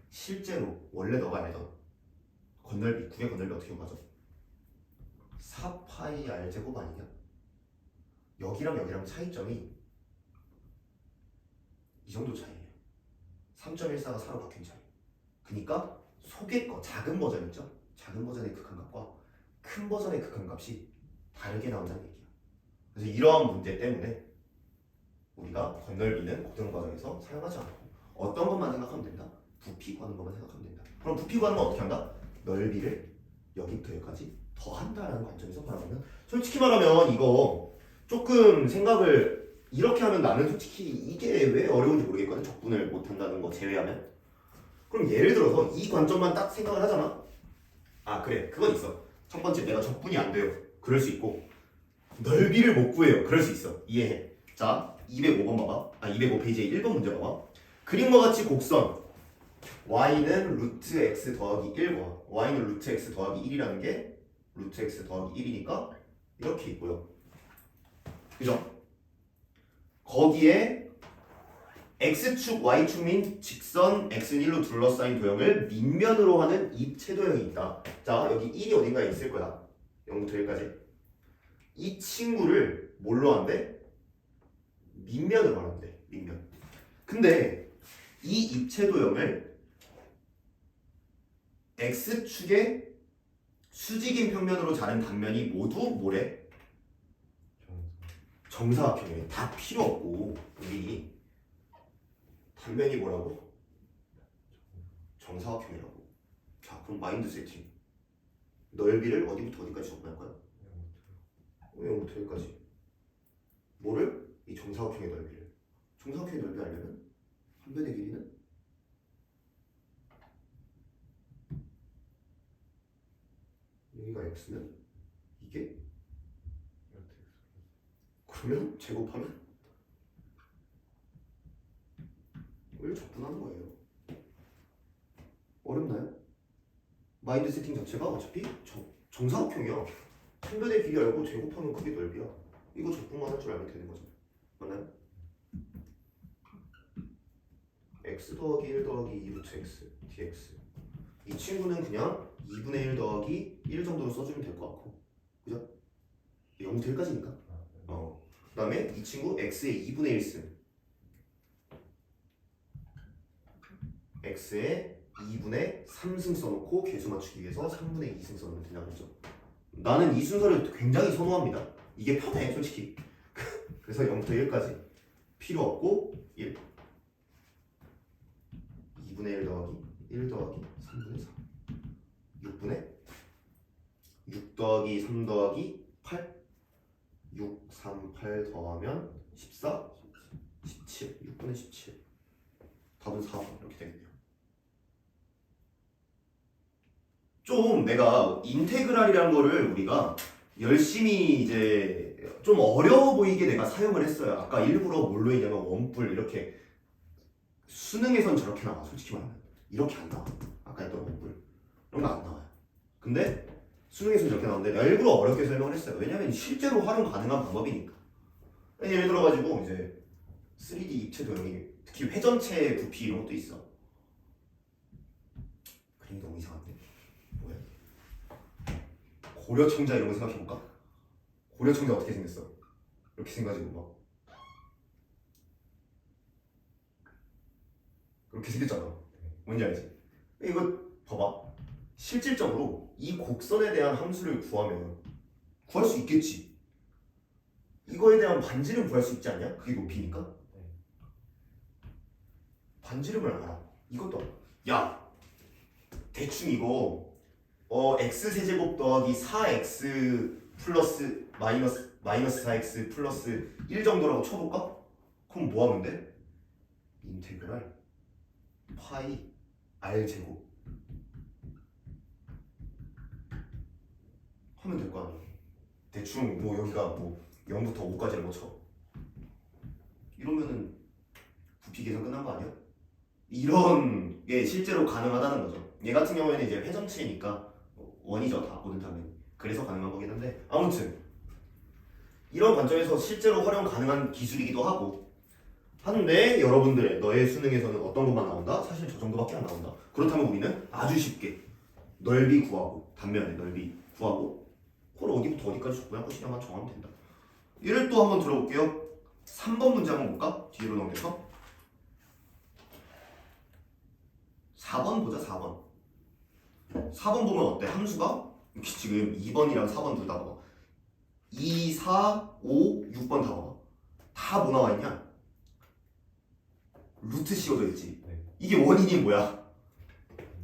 실제로 원래 너가 알던 건널비, 구의 건널비 어떻게 구하죠? 4파이 r제곱 아니냐? 여기랑 여기랑 차이점이 이 정도 차이예요. 3.14가 4로 바뀐 차이. 그러니까 속의 거 작은 버전 있죠? 작은 버전의 극한값과 큰 버전의 극한값이 다르게 나온다는 얘기야. 그래서 이러한 문제 때문에 우리가 건널비는 고등과정에서 사용하지 않고 어떤 것만 생각하면 된다? 부피 구하는 것만 생각하면 된다. 그럼 부피 구하는 건 어떻게 한다? 넓이를 여기부터 여기까지 더한다라는 관점에서 바라보면 솔직히 말하면 이거 조금 생각을 이렇게 하면 나는 솔직히 이게 왜 어려운지 모르겠거든. 적분을 못한다는 거 제외하면. 그럼 예를 들어서 이 관점만 딱 생각을 하잖아. 아 그래 그건 있어. 첫 번째 내가 적분이 안 돼요. 그럴 수 있고 넓이를 못 구해요. 그럴 수 있어. 이해해. 자 205번 봐봐. 아 205페이지에 1번 문제 봐봐. 그림과 같이 곡선 y는 루트 x 더하기 1과 y는 루트 x 더하기 1이라는 게 루트 x 더하기 1이니까 이렇게 있고요. 그죠? 거기에 x축, y축 민 직선 x는 1로 둘러싸인 도형을 밑면으로 하는 입체도형이 있다. 자 여기 1이 어딘가에 있을 거야. 0부터 1까지. 이 친구를 뭘로 한대? 밑면으로 하는데 밑면. 근데 이 입체도형을 x축의 수직인 평면으로 자른 단면이 모두 뭐래? 정사각형이래. 다 필요 없고 우리 단면이 뭐라고? 정사각형이라고. 자 그럼 마인드 세팅. 넓이를 어디부터 어디까지 적분할 거야? 0부터 1까지. 뭐를? 이 정사각형의 넓이를. 정사각형의 넓이 알려면 한 변의 길이는 여기가 x는 이게 이것도 x 그러면 제곱하면 1 적분하는 거예요. 어렵나요? 마인드 세팅 자체가 어차피 정사각형이야. 평면의 길이 알고 제곱하면 그게 넓이야. 이거 적분만 할 줄 알면 되는 거죠. 맞나요? x 더하기 1 더하기 2루트 x dx. 이 친구는 그냥 2분의 1 더하기 1 정도로 써주면 될 것 같고, 그죠? 0부터 1까지니까. 그 다음에 이 친구 x의 2분의 1승, x의 2분의 3승 써놓고 개수 맞추기 위해서 3분의 2승 써놓으면 된다고 했죠. 나는 이 순서를 굉장히 선호합니다. 이게 편해 솔직히. 그래서 0부터 1까지 필요 없고 1 2분의 1 더하기 1 더하기 3분의 3 6분의 6 더하기 3 더하기 8 6, 3, 8 더하면 14 17 6분의 17 답은 4번 이렇게 되겠네요. 좀 내가 인테그랄이라는 거를 우리가 열심히 이제 좀 어려워 보이게 내가 사용을 했어요. 아까 일부러 뭘로 했냐면 원뿔 이렇게 수능에선 저렇게 나와. 솔직히 말하면 이렇게 안 나와. 아까 했던 원뿔 이런 거 안 나와요. 근데 수능에선 저렇게 나오는데 내가 일부러 어렵게 설명을 했어요. 왜냐면 실제로 활용 가능한 방법이니까. 예를 들어가지고 이제 3D 입체 도형이 특히 회전체 부피 이런 것도 있어. 그림이 너무 이상한데? 뭐야? 고려청자 이런 거 생각해볼까? 고려청자 어떻게 생겼어? 이렇게 생겨가지고 막 그렇게 생겼잖아. 뭔지 알지? 이거 봐봐. 실질적으로 이 곡선에 대한 함수를 구하면 구할 수 있겠지. 이거에 대한 반지름 구할 수 있지 않냐? 그게 높이니까. 반지름을 알아. 이것도 알아. 야, 대충 이거 x세제곱 더하기 4x 플러스 마이너스 4x 플러스 1 정도라고 쳐볼까? 그럼 뭐 하면 돼? 인테그랄 파이 r제곱 하면 될 거 아니야. 대충 뭐 여기가 뭐 0부터 5까지라고 쳐. 이러면은 부피 계산 끝난 거 아니야? 이런 게 실제로 가능하다는 거죠. 얘 같은 경우에는 이제 회전체니까 원이죠. 다 모든 당연히. 그래서 가능한 거긴 한데 아무튼 이런 관점에서 실제로 활용 가능한 기술이기도 하고 하는데 여러분들의 너의 수능에서는 어떤 것만 나온다? 사실 저 정도밖에 안 나온다. 그렇다면 우리는 아주 쉽게 넓이 구하고 단면의 넓이 구하고 그걸 어디부터 어디까지 적분할 것이냐만 정하면 된다. 얘를 또 한번 들어볼게요. 3번 문제 한번 볼까? 뒤로 넘겨서 4번 보자. 4번 보면 어때? 함수가 지금 2번이랑 4번 둘 다 봐봐. 2, 4, 5, 6번 다 봐봐. 다 뭐 나와 있냐? 루트 씌워져 있지. 이게 원인이 뭐야?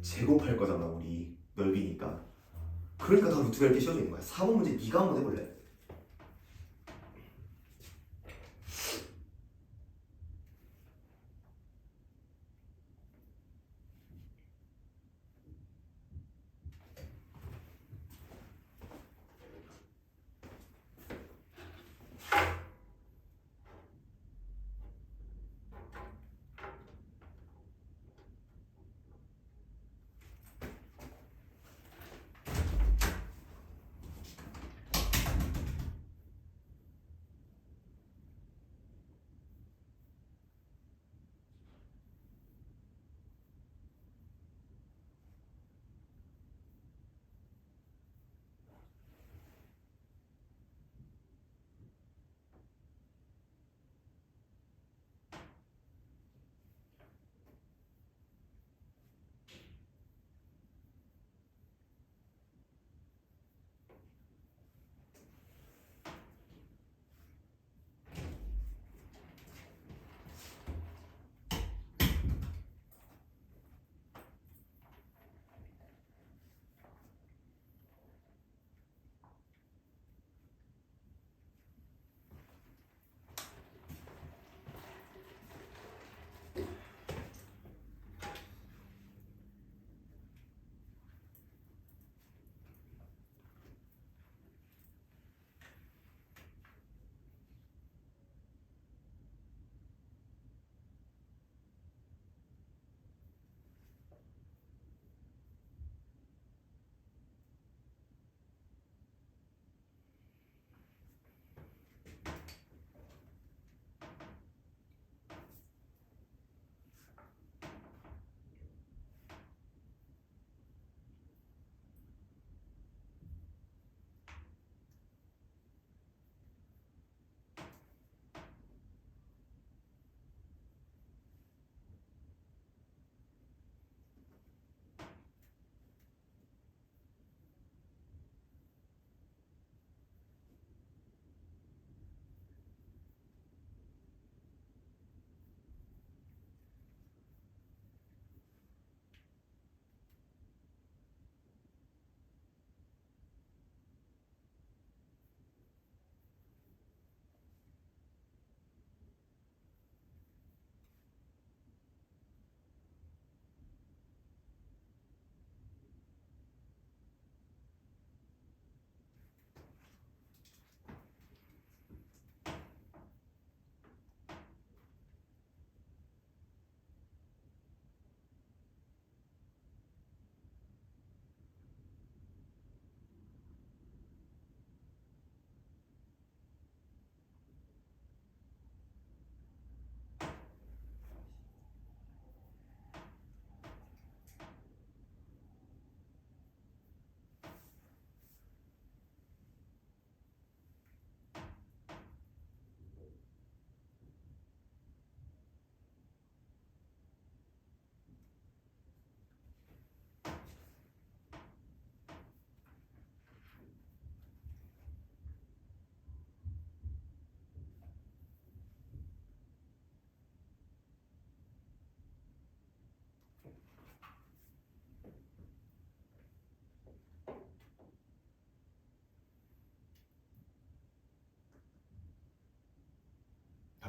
제곱할 거잖아 우리 넓이니까. 그러니까 다 루트가 이렇게 씌워져 있는 거야. 4번 문제 네가 한번 해볼래?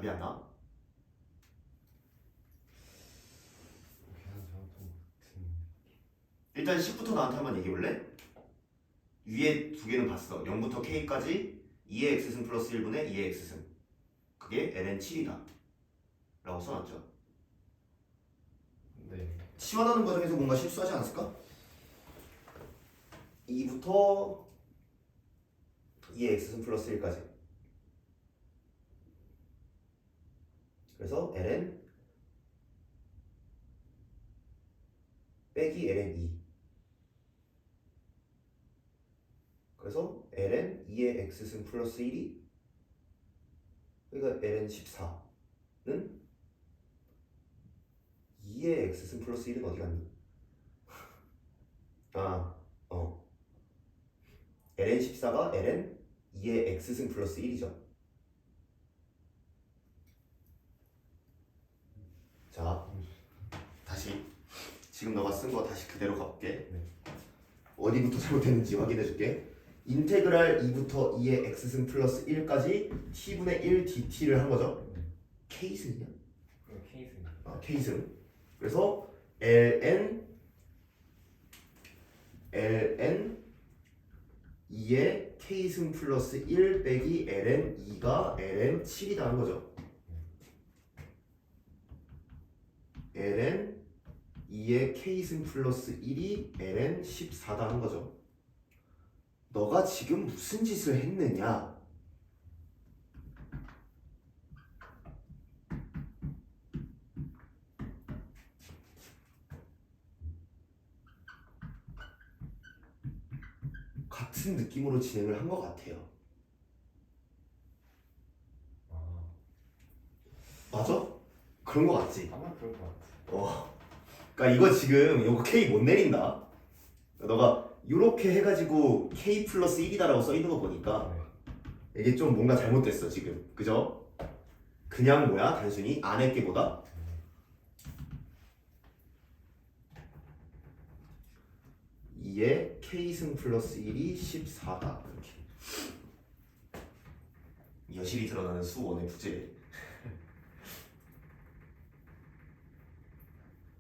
답이 안 나와? 계산 잘못한 것 같은. 일단 10부터 나한테 한번 얘기해 볼래? 위에 두 개는 봤어. 0부터 K까지 2의 X승 플러스 1분의 2의 X승. 그게 ln 7이다 라고 써놨죠. 네. 치환하는 과정에서 뭔가 실수하지 않았을까? 2부터 2의 X승 플러스 1까지. 그래서 ln 빼기 ln 2. 그래서 ln 2의 x승 플러스 1이 그러니까 ln 14는 2의 x승 플러스 1은 어디 갔니? ln 14가 ln 2의 x승 플러스 1이죠. 자, 다시 지금 너가 쓴 거 다시 그대로 가볼게. 네. 어디부터 잘못했는지 확인해줄게. 인테그랄 2부터 2의 x승 플러스 1까지 t분의 1 dt를 한 거죠. 네. k승이냐? 그럼 케이스. k승. 그래서 ln 2의 k승 플러스 1 빼기 ln 2가 ln 7이다 한 거죠. ln 2의 k승 플러스 1이 ln 14다 한 거죠. 너가 지금 무슨 짓을 했느냐? 같은 느낌으로 진행을 한 것 같아요. 아, 맞아? 그런 거 같지? 아마 그럴 것 같아. 그러니까 이거 지금 이거 K 못 내린다. 너가 이렇게 해가지고 K 플러스 1이다라고 써 있는 거 보니까 네. 이게 좀 뭔가 잘못됐어 지금. 그죠? 그냥 뭐야? 단순히 안에 게보다 2의 K승 플러스 1이 14다. 이렇게. 여실히 드러나는 수원의 부재.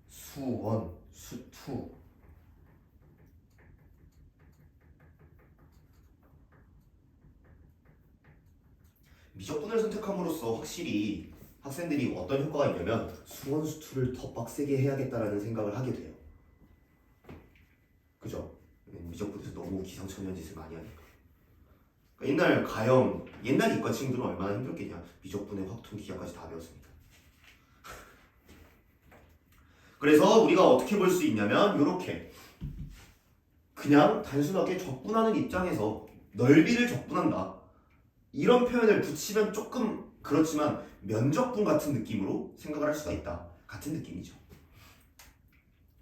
수원, 수투. 미적분을 선택함으로써 확실히 학생들이 어떤 효과가 있냐면 수원, 수투를 더 빡세게 해야겠다라는 생각을 하게 돼요. 그죠? 미적분에서 너무 기상천외한 짓을 많이 하니까. 그러니까 옛날 가형, 옛날 이과 친구들은 얼마나 힘들었겠냐. 미적분의 확통, 기하까지 다 배웠습니다. 그래서 우리가 어떻게 볼 수 있냐면 이렇게 그냥 단순하게 적분하는 입장에서 넓이를 적분한다. 이런 표현을 붙이면 조금 그렇지만 면적분 같은 느낌으로 생각을 할 수가 있다. 같은 느낌이죠.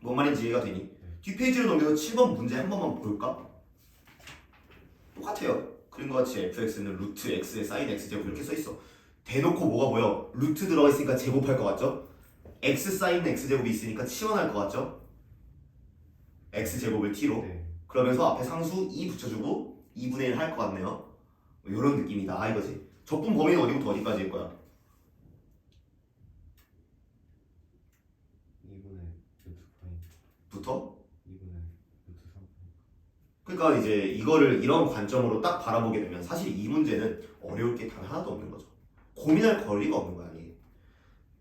뭔 말인지 이해가 되니? 뒷페이지로 넘겨서 7번 문제 한 번만 볼까? 똑같아요. 그린 것 같이 fx는 루트 x의 사인 x제곱 이렇게 써있어. 대놓고 뭐가 보여? 루트 들어가 있으니까 제곱할 것 같죠? x 사인 x제곱이 있으니까 치환할 것 같죠? x제곱을 t로. 네. 그러면서 앞에 상수 2 붙여주고 2분의 1 할 것 같네요. 이런 느낌이다 이거지. 적분 범위는 어디부터 어디까지일 거야? 2분의 루트 파이. 부터? 2분의 루트 3 파이. 그러니까 이제 이거를 이런 관점으로 딱 바라보게 되면 사실 이 문제는 어려울 게 단 하나도 없는 거죠. 고민할 거리가 없는 거야. 이게.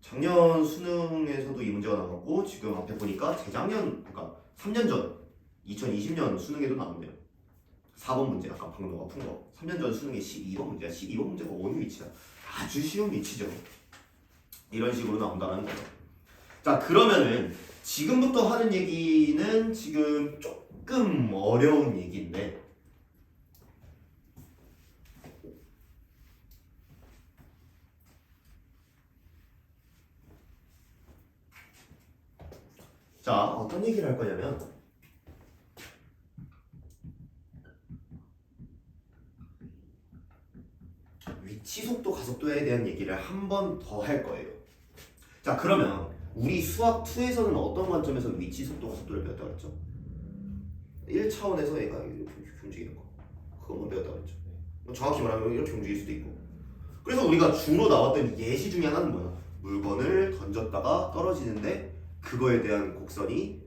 작년 수능에서도 이 문제가 나왔고 지금 앞에 보니까 재작년 그러니까 3년 전 2020년 수능에도 나온대요. 4번 문제 아까 방금 너가 푼 거. 3년 전 수능에 12번 문제야. 12번 문제가 어느 위치야? 아주 쉬운 위치죠. 이런 식으로 나온다는 거죠. 자 그러면은 지금부터 하는 얘기는 지금 조금 어려운 얘기인데 자 어떤 얘기를 할 거냐면 위치 속도 가속도에 대한 얘기를 한 번 더 할 거예요. 자 그러면 우리 수학 2에서는 어떤 관점에서 위치 속도 가속도를 배웠다 그랬죠? 1차원에서 얘가 이렇게 움직이는 거 그것만 배웠다 그랬죠. 정확히 말하면 이렇게 움직일 수도 있고 그래서 우리가 주로 나왔던 예시 중에 하나는 뭐야? 물건을 던졌다가 떨어지는데 그거에 대한 곡선이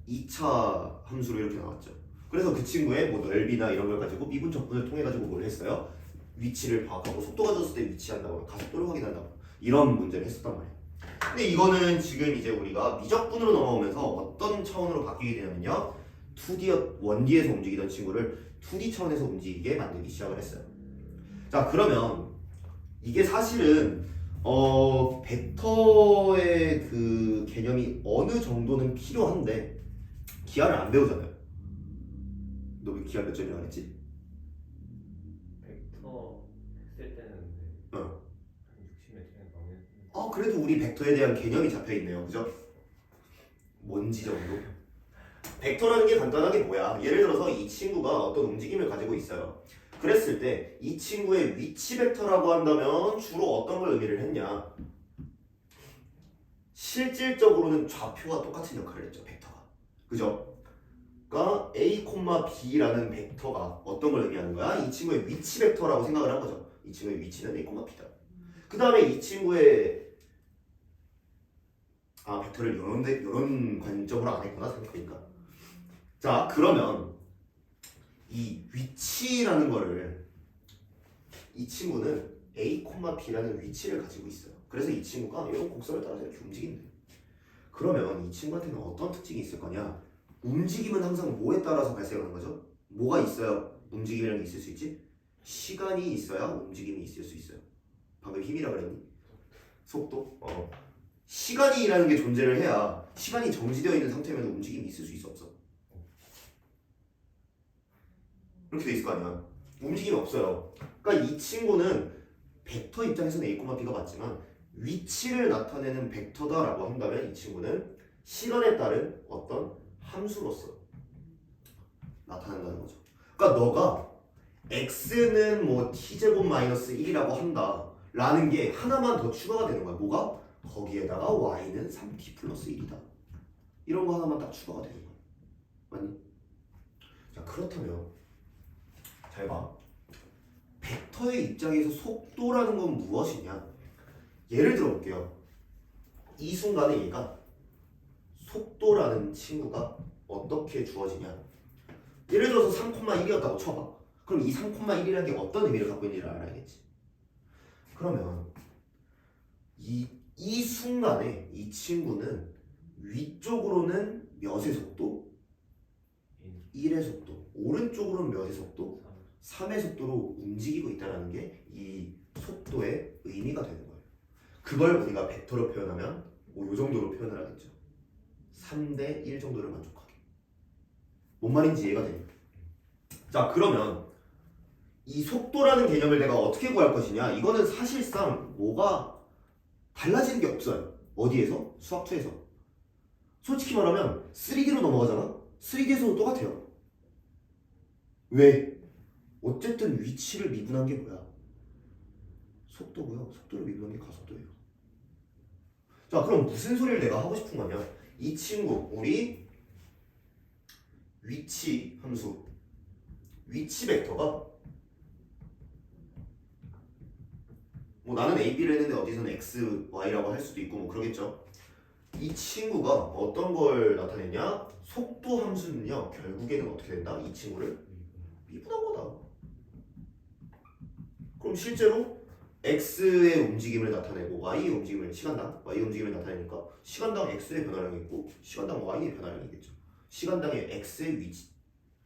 2차 함수로 이렇게 나왔죠. 그래서 그 친구의 뭐 넓이나 이런 걸 가지고 미분적분을 통해 가지고 뭘 했어요? 위치를 파악하고 속도가 졌을 때 위치한다거나 가속도를 확인한다거나 이런 문제를 했었단 말이야. 근데 이거는 지금 이제 우리가 미적분으로 넘어오면서 어떤 차원으로 바뀌게 되냐면요. 1D에서 움직이던 친구를 2D 차원에서 움직이게 만들기 시작을 했어요. 자, 그러면 이게 사실은 벡터의 그 개념이 어느 정도는 필요한데 기하를 안 배우잖아요. 너 왜 기하 몇 점이라고 했지? 벡터 했을 때는 어. 한 60몇 점에 나오겠는데. 그래도 우리 벡터에 대한 개념이 잡혀 있네요. 그죠? 뭔지 정도? 벡터라는 게 간단하게 뭐야? 예를 들어서 이 친구가 어떤 움직임을 가지고 있어요. 그랬을 때 이 친구의 위치 벡터라고 한다면 주로 어떤 걸 의미를 했냐? 실질적으로는 좌표와 똑같은 역할을 했죠, 벡터가. 그죠? 그러니까 A, B라는 벡터가 어떤 걸 의미하는 거야? 이 친구의 위치 벡터라고 생각을 한 거죠. 이 친구의 위치는 A, B다. 그 다음에 이 친구의 벡터를 이런 관점으로 안 했구나 생각해보니까. 자, 그러면 이 위치라는 거를 이 친구는 A, B라는 위치를 가지고 있어요. 그래서 이 친구가 이런 곡선을 따라서 이렇게 움직인대. 그러면 이 친구한테는 어떤 특징이 있을 거냐? 움직임은 항상 뭐에 따라서 발생하는 거죠? 뭐가 있어야 움직임이라는 게 있을 수 있지? 시간이 있어야 움직임이 있을 수 있어요. 방금 힘이라 그랬니? 속도? 시간이라는 게 존재를 해야 시간이 정지되어 있는 상태면 움직임이 있을 수 있어 없어? 이렇게 돼 있을 거 아니야. 움직임이 없어요. 그러니까 이 친구는 벡터 입장에서는 A, B가 맞지만 위치를 나타내는 벡터다라고 한다면 이 친구는 시간에 따른 어떤 함수로서 나타난다는 거죠. 그러니까 너가 x는 뭐 t제곱 마이너스 1이라고 한다 라는 게 하나만 더 추가가 되는 거야. 뭐가? 거기에다가 y는 3t 플러스 1이다. 이런 거 하나만 딱 추가가 되는 거야. 맞니? 자, 그렇다면 잘 봐. 벡터의 입장에서 속도라는 건 무엇이냐? 예를 들어 볼게요. 이 순간에 얘가 속도라는 친구가 어떻게 주어지냐? 예를 들어서 3,1이었다고 쳐봐. 그럼 이 3,1이라는 게 어떤 의미를 갖고 있는지를 알아야겠지. 그러면 이 순간에 이 친구는 위쪽으로는 몇의 속도? 1의 속도. 오른쪽으로는 몇의 속도? 3의 속도로 움직이고 있다는 게 이 속도의 의미가 되는 거예요. 그걸 우리가 벡터로 표현하면 뭐 이 정도로 표현을 하겠죠. 3대 1 정도를 만족하게. 뭔 말인지 이해가 되냐? 자, 그러면 이 속도라는 개념을 내가 어떻게 구할 것이냐? 이거는 사실상 뭐가 달라지는 게 없어요. 어디에서? 수학2에서. 솔직히 말하면 3D로 넘어가잖아? 3D에서도 똑같아요. 왜? 어쨌든 위치를 미분한 게 뭐야? 속도고요. 속도를 미분한 게 가속도예요. 자, 그럼 무슨 소리를 내가 하고 싶은 거냐? 이 친구, 우리 위치 함수, 위치 벡터가 뭐 나는 A, B를 했는데 어디서는 X, Y라고 할 수도 있고 뭐 그러겠죠. 이 친구가 어떤 걸 나타내냐? 속도 함수는요, 결국에는 어떻게 된다? 이 친구를 미분한 거다. 그럼 실제로 X의 움직임을 나타내고 Y의 움직임을 시간당 Y의 움직임을 나타내니까 시간당 X의 변화량이 있고 시간당 Y의 변화량이 있겠죠. 시간당의 X의 위치,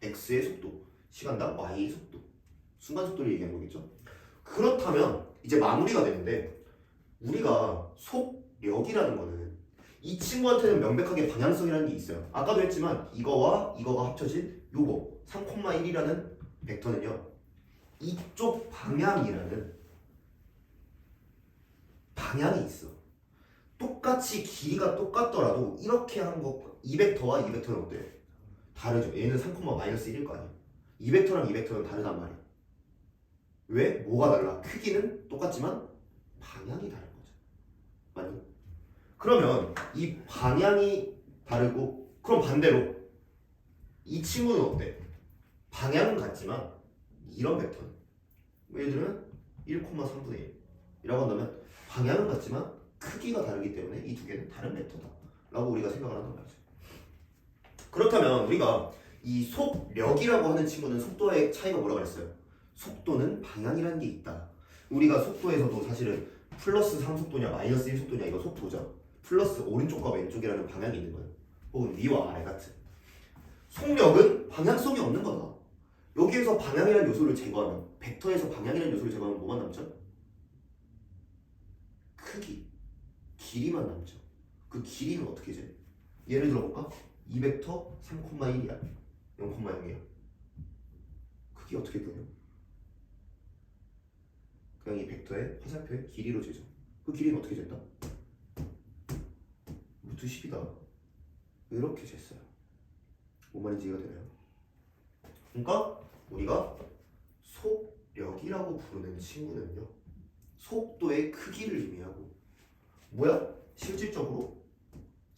X의 속도, 시간당 Y의 속도, 순간 속도를 얘기하는 거겠죠. 그렇다면 이제 마무리가 되는데 우리가 속력이라는 거는 이 친구한테는 명백하게 방향성이라는 게 있어요. 아까도 했지만 이거와 이거가 합쳐진 요거 3,1이라는 벡터는요, 이쪽 방향이라는 방향이 있어. 똑같이 길이가 똑같더라도 이렇게 한 거, 이 벡터와 이 벡터는 어때? 다르죠. 얘는 3,-1일 거 아니야. 이 벡터랑 이 벡터는 다르단 말이야. 왜? 뭐가 달라? 크기는 똑같지만 방향이 다른 거죠. 맞니? 그러면 이 방향이 다르고, 그럼 반대로 이 친구는 어때? 방향은 같지만 이런 벡터는, 예를 들면 1,3분의 1 이라고 한다면 방향은 같지만 크기가 다르기 때문에 이 두 개는 다른 벡터다 라고 우리가 생각을 한단 말이죠. 그렇다면 우리가 이 속력이라고 하는 친구는 속도의 차이가 뭐라고 그랬어요? 속도는 방향이라는 게 있다. 우리가 속도에서도 사실은 플러스 3속도냐 마이너스 1속도냐 이거 속도죠. 플러스 오른쪽과 왼쪽이라는 방향이 있는 거예요. 혹은 위와 아래 같은. 속력은 방향성이 없는 거다. 여기에서 방향이라는 요소를 제거하면 벡터에서 방향이라는 요소를 제거하면 뭐만 남죠? 크기, 길이만 남죠. 그 길이는 어떻게 재? 예를 들어볼까? 이 벡터 3,1이야 0,0이야 크기 어떻게 구해요? 그냥 이 벡터의 화살표의 길이로 재죠. 그 길이는 어떻게 잰다? 루트 10이다 이렇게 쟀어요. 뭔 말인지 이해가 되나요? 그러니까 우리가 속력이라고 부르는 친구는요 속도의 크기를 의미하고 뭐야? 실질적으로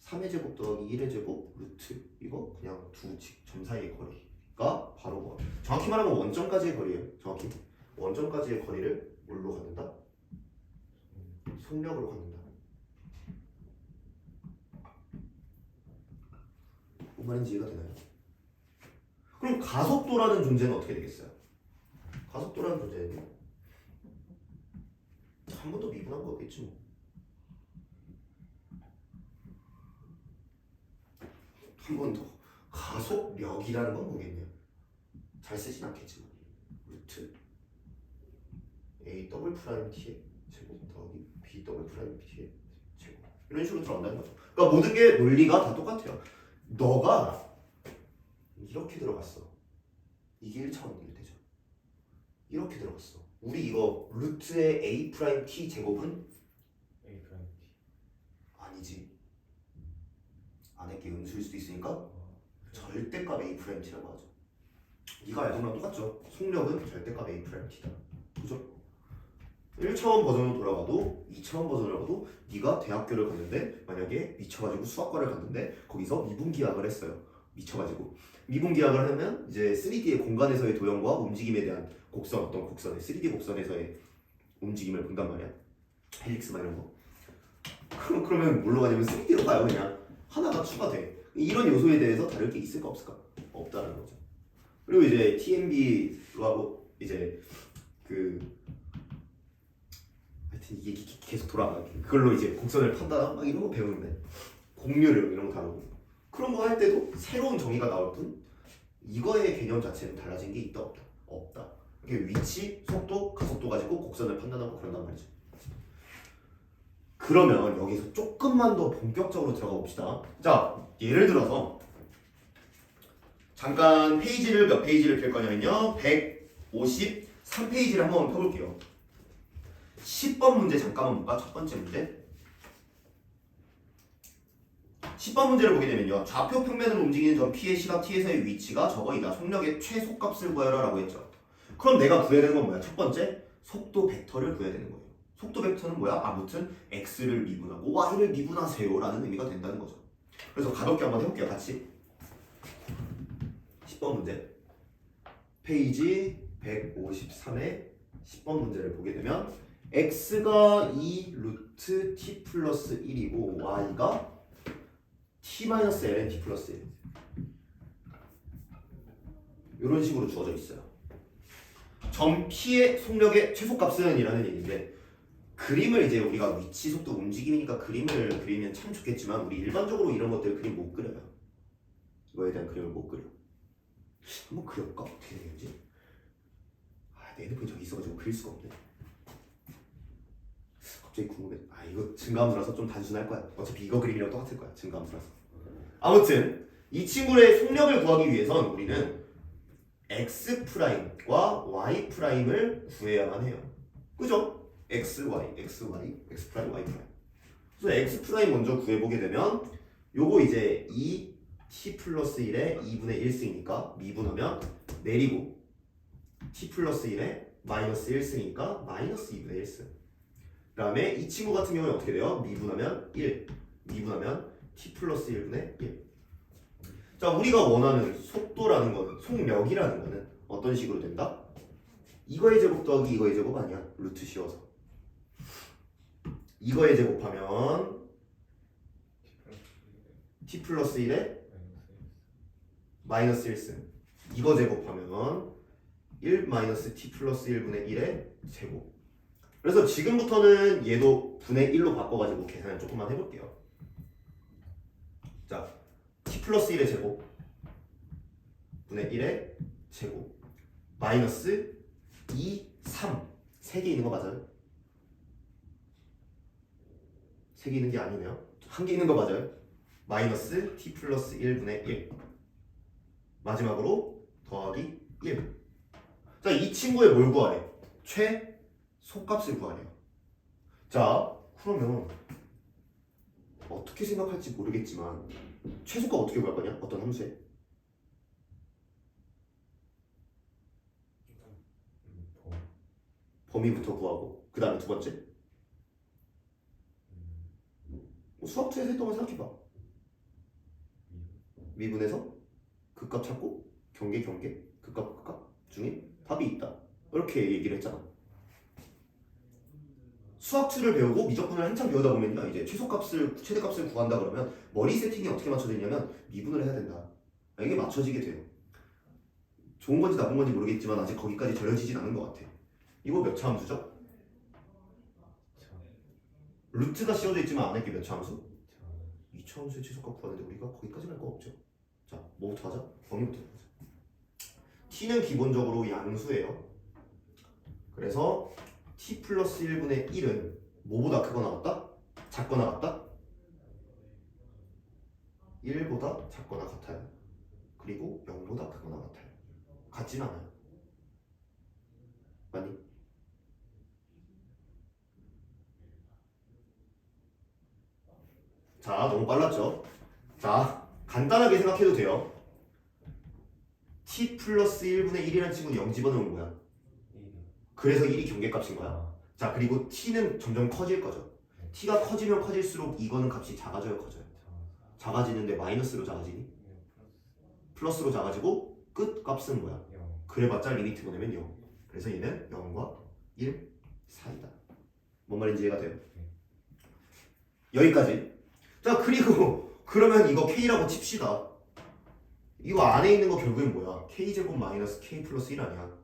3의 제곱 더하기 1의 제곱 루트 이거 그냥 두 점 사이의 거리가 바로 뭐 정확히 말하면 원점까지의 거리예요. 정확히 원점까지의 거리를 뭘로 갖는다? 속력으로 갖는다. 뭔 말인지 이해가 되나요? 그럼 가속도라는 존재는 어떻게 되겠어요? 가속도라는 존재는 한 번 더 미분한 거겠지 뭐. 한 번 더 가속력이라는 건 뭐겠냐? 잘 쓰진 않겠지만 루트 A 더블 프라임 T의 제곱 더하기 B 더블 프라임 T의 제곱 이런 식으로 들어간다는 거죠. 그러니까 모든 게 논리가 다 똑같아요. 너가 이렇게 들어갔어. 이게 1차원이 되죠. 이렇게 들어갔어. 우리 이거 루트의 A 프라임 T 제곱은 A 프라임 T. 아니지. 안에 게 음수일 수도 있으니까 절대값 A 프라임 T라고 하죠. 네가 알던 거랑 똑같죠. 속력은 절대값 A 프라임 T다. 그죠? 1차원 버전으로 돌아가도 2차원 버전으로 가도 네가 대학교를 갔는데 만약에 미쳐가지고 수학과를 갔는데 거기서 미분기하학을 했어요. 미쳐가지고 미분기하학을 하면 이제 3D의 공간에서의 도형과 움직임에 대한 곡선 어떤 곡선의 3D 곡선에서의 움직임을 본단 말이야. 헬릭스나 이런 거. 그러면 뭘로 가냐면 3D로 가요. 그냥 하나가 추가돼. 이런 요소에 대해서 다를 게 있을까 없을까? 없다는 거죠. 그리고 이제 TMB로 하고 이제 그 하여튼 이게 계속 돌아가. 그걸로 이제 곡선을 판단하고 막 이런 거 배우는데 공률 이런 거 다루고 그런 거 할 때도 새로운 정의가 나올 뿐 이거의 개념 자체는 달라진 게 있다 없다? 없다. 이게 위치, 속도, 가속도 가지고 곡선을 판단하고 그런단 말이죠. 그러면 여기서 조금만 더 본격적으로 들어가 봅시다. 자, 예를 들어서 잠깐 페이지를 몇 페이지를 펼 거냐면요 153페이지를 한번 펴볼게요. 10번 문제 잠깐만 볼까? 첫 번째 문제 10번 문제를 보게 되면요 좌표 평면으로 움직이는 점 P의 시각 T에서의 위치가 저거이다. 속력의 최소값을 구하라 라고 했죠. 그럼 내가 구해야 되는 건 뭐야? 첫 번째 속도 벡터를 구해야 되는 거예요. 속도 벡터는 뭐야? 아무튼 x를 미분하고 y를 미분하세요 라는 의미가 된다는 거죠. 그래서 가볍게 한번 해볼게요. 같이 10번 문제 페이지 153의 10번 문제를 보게 되면 x가 2 루트 t 플러스 1이고 y가 t 마이너스 ln t 플러스 1 이런 식으로 주어져 있어요. 점 P의 속력의 최소값은 이라는 얘기인데 그림을 이제 우리가 위치, 속도, 움직임이니까 그림을 그리면 참 좋겠지만 우리 일반적으로 이런 것들 그림 못 그려요. 이거에 대한 그림을 못 그려. 한번 그려볼까? 어떻게 되는지? 내 핸드폰이 저기 있어가지고 그릴 수가 없네. 갑자기 궁금해. 이거 증가함수라서 좀 단순할 거야. 어차피 이거 그림이랑 똑같을 거야. 증가함수라서. 아무튼 이 친구의 속력을 구하기 위해선 우리는 X'과 Y'을 구해야만 해요. 그죠? X, Y, X, Y, X 프라임, Y 프라임. 그래서 X 프라임 먼저 구해보게 되면 요거 이제 2t 플러스 1에 2분의 1승이니까 미분하면 내리고 t 플러스 1에 마이너스 1승이니까 마이너스 2분의 1승. 그 다음에 이 친구 같은 경우는 어떻게 돼요? 미분하면 1, 미분하면 t 플러스 1분의 1. 자, 우리가 원하는 속도라는 거는 속력이라는 거는 어떤 식으로 된다? 이거의 제곱 더하기 이거의 제곱 아니야. 루트 씌워서. 이거의 제곱하면 t 플러스 1에 마이너스 1승. 이거 제곱하면 1 마이너스 t 플러스 1분의 1의 제곱. 그래서 지금부터는 얘도 분의 1로 바꿔가지고 계산을 조금만 해볼게요. 자, t 플러스 1의 제곱 분의 1의 제곱 마이너스 2, 3 3개 있는 거 맞아요? 3개 있는 게 아니네요. 1개 있는 거 맞아요? 마이너스 t 플러스 1분의 1 마지막으로 더하기 1. 자, 이 친구의 뭘 구하래? 최소값을 구하래요. 자, 그러면 어떻게 생각할지 모르겠지만 최소값 어떻게 구할 거냐? 어떤 함수에? 범위부터 구하고 그 다음에 두 번째 수학투에서 했던 거 생각해봐. 미분에서 극값 찾고 경계 극값 중에 답이 있다 이렇게 얘기를 했잖아. 수학투를 배우고 미적분을 한참 배우다 보면요 이제 최대값을 구한다 그러면 머리 세팅이 어떻게 맞춰지냐면 미분을 해야 된다. 이게 맞춰지게 돼요. 좋은 건지 나쁜 건지 모르겠지만 아직 거기까지 절여지진 않은 것 같아. 이거 몇 차 함수죠? 루트가 씌워져 있지만 안에 게 몇 차 함수? 2차 함수의 최소값 구하는데 우리가 거기까지 갈 거 없죠. 자, 뭐부터 하자? 범위부터 보자. t는 기본적으로 양수예요. 그래서 t 플러스 1분의 1은 뭐보다 크거나 같다? 작거나 같다? 1보다 작거나 같아요. 그리고 0보다 크거나 같아요. 같진 않아요. 맞니? 자, 너무 빨랐죠? 자, 간단하게 생각해도 돼요. t 플러스 1분의 1이라는 친구는 0 집어넣으면 뭐야? 그래서 1이 경계값인 거야. 자, 그리고 t는 점점 커질 거죠. t가 커지면 커질수록 이거는 값이 작아져요, 커져요? 작아지는데 마이너스로 작아지니? 플러스로 작아지고 끝 값은 뭐야? 그래봤자 리미트 보내면 0. 그래서 얘는 0과 1 사이다. 뭔 말인지 이해가 돼요? 여기까지. 자, 그리고 그러면 이거 k라고 칩시다. 이거 안에 있는 거 결국엔 뭐야? k제곱 마이너스 k 플러스 1 아니야?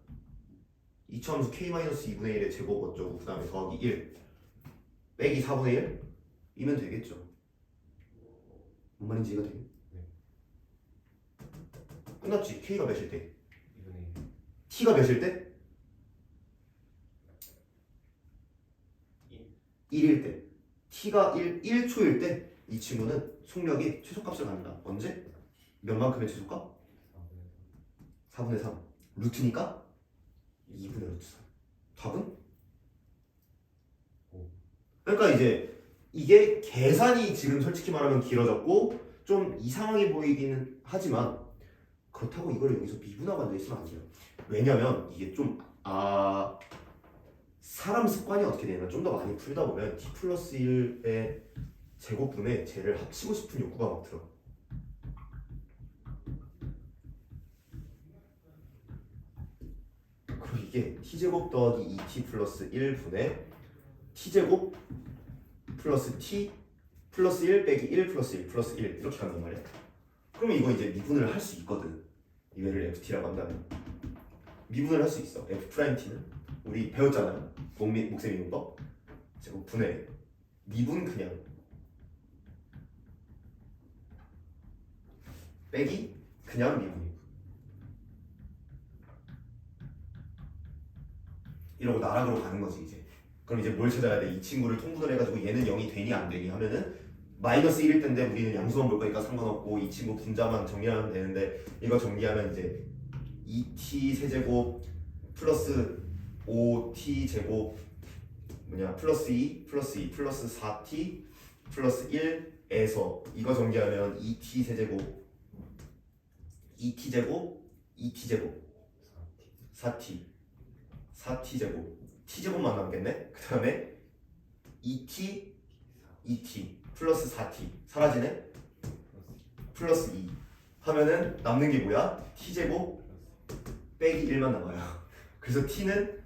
2차 함수 k 마이너스 2분의 1의 제곱 어쩌고 그 다음에 더하기 1 빼기 4분의 1 이면 되겠죠. 뭔 말인지 이해가 돼요? 끝났지? k가 몇일 때? t가 몇일 때? 1일 때. t가 1초일 때 이 친구는 속력이 최소값을 갖는다. 언제? 몇만큼의 최소값? 4분의 3. 루트니까 2분의 루트 3. 답은? 그러니까 이제 이게 계산이 지금 솔직히 말하면 길어졌고 좀 이상하게 보이기는 하지만 그렇다고 이걸 여기서 미분하고 앉아있으면 안 돼요. 왜냐면 이게 좀 사람 습관이 어떻게 되냐면 좀 더 많이 풀다 보면 t 플러스 1의 제곱분에 쟤를 합치고 싶은 욕구가 막 들어. 그리고 이게 t제곱 더하기 2t 플러스 1분의 t제곱 플러스 t 플러스 1 빼기 1 플러스 1 플러스 1 이렇게 간단 말이야. 그러면 이거 이제 미분을 할 수 있거든. 이거를 ft라고 한다면 미분을 할 수 있어. f't는 우리 배웠잖아요. 목셈 이분법. 제곱 분의 미분 그냥 빼기 그냥 미분 이러고 나락으로 가는 거지 이제. 그럼 이제 뭘 찾아야 돼? 이 친구를 통분을 해가지고 얘는 0이 되니 안 되니 하면은 마이너스 1일 텐데 우리는 양수만 볼 거니까 상관없고 이 친구 분자만 정리하면 되는데 이거 정리하면 이제 2t 세제곱 플러스 5t 제곱 플러스 2 플러스 2 플러스 4t 플러스 1에서 이거 정리하면 2t 세제곱 2t 제곱 2t 제곱 4t 제곱 t 제곱만 남겠네. 그 다음에 2t 플러스 4t 사라지네. 플러스 2 하면은 남는 게 뭐야? t 제곱 빼기 1만 남아요. 그래서 t는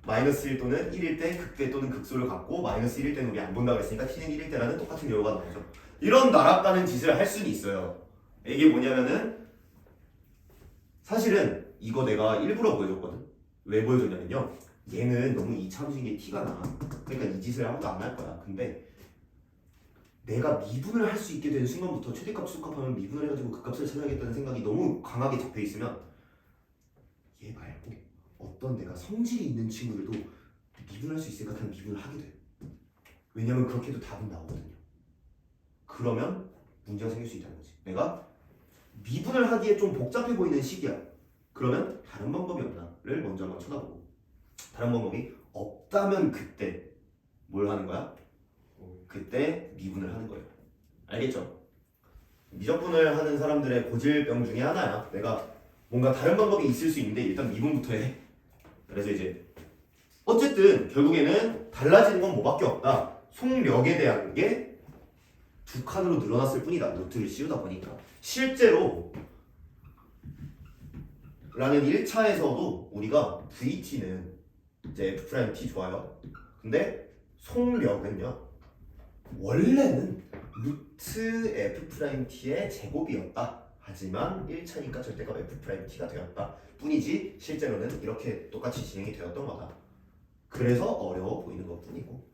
마이너스 1 또는 1일 때 극대 또는 극소를 갖고 마이너스 1일 때는 우리 안 본다고 했으니까 t는 1일 때라는 똑같은 결과가 나오죠. 이런 나락가는 짓을 할 수는 있어요. 이게 뭐냐면은 사실은 이거 내가 일부러 보여줬거든. 왜 보여줬냐면요, 얘는 너무 이차함수인 게 티가 나. 그러니까 이 짓을 아무도 안 할 거야. 근데 내가 미분을 할 수 있게 된 순간부터 최대값 수값하면 미분을 해가지고 그 값을 찾아야겠다는 생각이 너무 강하게 잡혀 있으면 얘 말고 어떤 내가 성질이 있는 친구들도 미분할 수 있으니까 그냥 미분을 하게 돼. 왜냐면 그렇게 해도 답은 나오거든요. 그러면 문제가 생길 수 있다는 거지. 내가 미분을 하기에 좀 복잡해 보이는 식이야. 그러면 다른 방법이 없나를 먼저 한번 쳐다보고, 다른 방법이 없다면 그때 뭘 하는 거야? 그때 미분을 하는 거예요. 알겠죠? 미적분을 하는 사람들의 고질병 중에 하나야. 내가 뭔가 다른 방법이 있을 수 있는데 일단 미분부터 해. 그래서 이제 어쨌든 결국에는 달라지는 건 뭐밖에 없다. 속력에 대한 게 두 칸으로 늘어났을 뿐이다. 루트를 씌우다 보니까. 실제로 라는 1차에서도 우리가 VT는 이제 F'T 좋아요. 근데 속력은요, 원래는 루트 F'T의 제곱이었다. 하지만 1차니까 절대값 F'T가 되었다 뿐이지 실제로는 이렇게 똑같이 진행이 되었던 거다. 그래서 어려워 보이는 것 뿐이고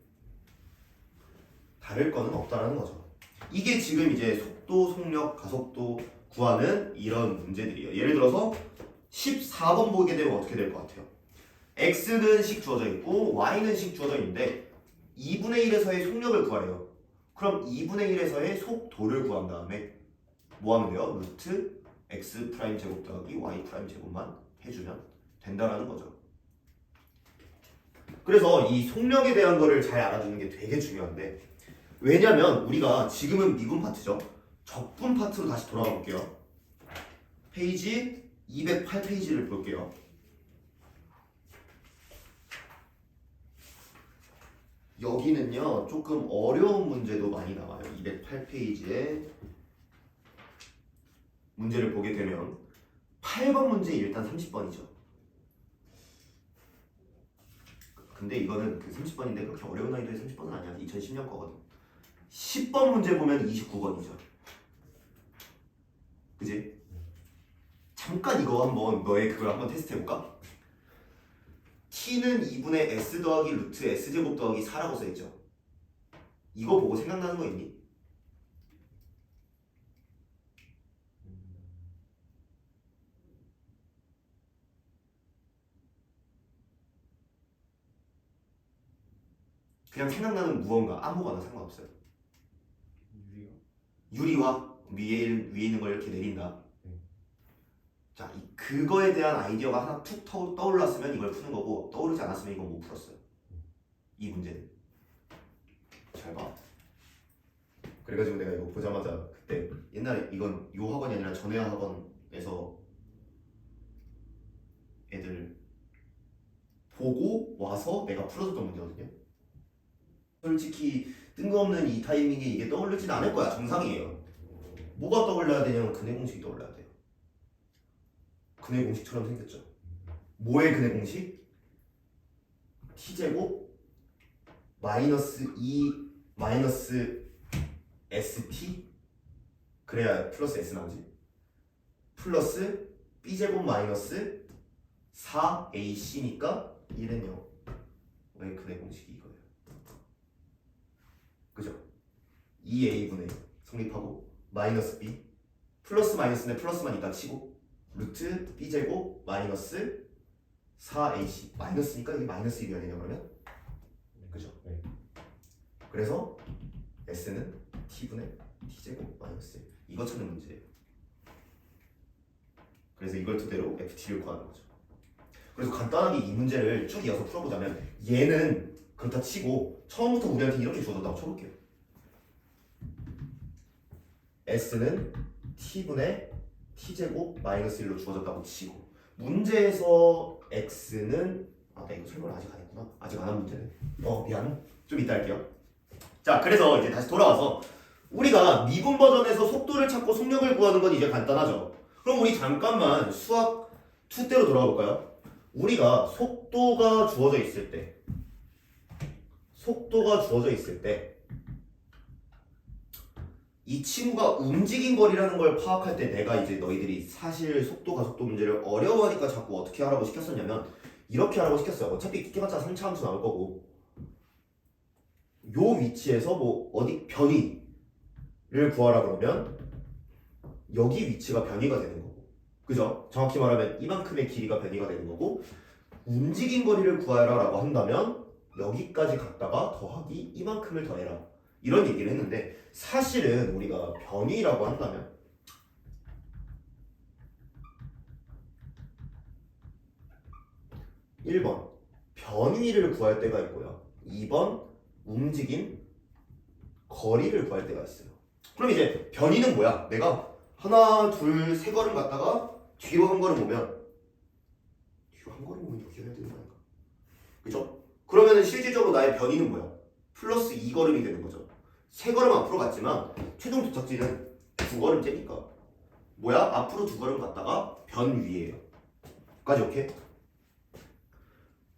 다를 거는 없다라는 거죠. 이게 지금 이제 속도, 속력, 가속도 구하는 이런 문제들이에요. 예를 들어서 14번 보게 되면 어떻게 될 것 같아요? x는 식 주어져 있고 y는 식 주어져 있는데 2분의 1에서의 속력을 구하래요. 그럼 2분의 1에서의 속도를 구한 다음에 뭐 하면 돼요? 루트 x 프라임 제곱 더하기 y 프라임 제곱만 해주면 된다라는 거죠. 그래서 이 속력에 대한 거를 잘 알아두는 게 되게 중요한데, 왜냐면 우리가 지금은 미분 파트죠. 적분 파트로 다시 돌아가 볼게요. 페이지 208페이지를 볼게요. 여기는요 조금 어려운 문제도 많이 나와요. 208페이지에 문제를 보게 되면 8번 문제 일단 30번이죠. 근데 이거는 그 30번인데 그렇게 어려운 난이도의 30번은 아니야. 2010년 거거든. 10번 문제 보면 29번이죠. 그지? 잠깐 이거 한번 너의 그걸 한번 테스트 해볼까? t는 2분의 s 더하기 루트 s제곱 더하기 4라고 써있죠. 이거 보고 생각나는 거 있니? 그냥 생각나는 무언가 아무거나 상관없어요. 유리화 위에 있는 걸 이렇게 내린다. 자, 그거에 대한 아이디어가 하나 툭 떠올랐으면 이걸 푸는 거고, 떠오르지 않았으면 이건 못 풀었어요. 이 문제는. 잘 봐. 그래가지고 내가 이거 보자마자 그때 옛날에 이건 요 학원이 아니라 전에 학원에서 애들 보고 와서 내가 풀어줬던 문제거든요. 솔직히 뜬금없는 이 타이밍에 이게 떠오르진 않을 거야. 정상이에요. 뭐가 떠올라야 되냐면 근해 공식이 떠올라야 돼요. 근해 공식처럼 생겼죠. 뭐의 근해 공식? t제곱 마이너스 2 마이너스 st 그래야 플러스 s 나오지. 플러스 b제곱 마이너스 4ac니까 1은 0. 왜 근해 공식이 이거예요? 그죠? 2a분의 성립하고 마이너스 b 플러스 마이너스는 플러스만 있다 치고 루트 b제곱 마이너스 4ac 마이너스니까 이게 마이너스 1이어야 되냐 그러면? 그죠? 네. 그래서 s는 t분의 t제곱 마이너스 1 이거 찾는 문제예요. 그래서 이걸 토대로 ft를 구하는 거죠. 그래서 간단하게 이 문제를 쭉 이어서 풀어보자면 얘는 그렇다 치고 처음부터 우리한테 이렇게 주어졌다고 쳐볼게요. s는 t분의 t제곱 마이너스 1로 주어졌다고 치고 문제에서 x는 나 이거 설명을 아직 안 했구나. 아직 안 한 문제네. 미안. 좀 이따 할게요. 자, 그래서 이제 다시 돌아와서 우리가 미분 버전에서 속도를 찾고 속력을 구하는 건 이제 간단하죠. 그럼 우리 잠깐만 수학 2대로 돌아가 볼까요? 우리가 속도가 주어져 있을 때 이 친구가 움직인 거리라는 걸 파악할 때 내가 이제 너희들이 사실 속도 가속도 문제를 어려워하니까 자꾸 어떻게 하라고 시켰었냐면 이렇게 하라고 시켰어요. 어차피 끼봤자 3차 함수 나올 거고 요 위치에서 뭐 어디 변위를 구하라 그러면 여기 위치가 변위가 되는 거고 그죠? 정확히 말하면 이만큼의 길이가 변위가 되는 거고 움직인 거리를 구하라 라고 한다면 여기까지 갔다가 더하기 이만큼을 더해라 이런 얘기를 했는데 사실은 우리가 변위라고 한다면 1번 변위를 구할 때가 있고요 2번 움직인 거리를 구할 때가 있어요. 그럼 이제 변위는 뭐야? 내가 하나 둘 세 걸음 갔다가 뒤로 한 걸음 오면 이렇게 해야 되는 거니까 그죠? 그러면은 실질적으로 나의 변위는 뭐야? 플러스 2걸음이 되는 거죠. 3걸음 앞으로 갔지만 최종 도착지는 2걸음째니까 뭐야? 앞으로 2걸음 갔다가 변위예요. 까지 오케이?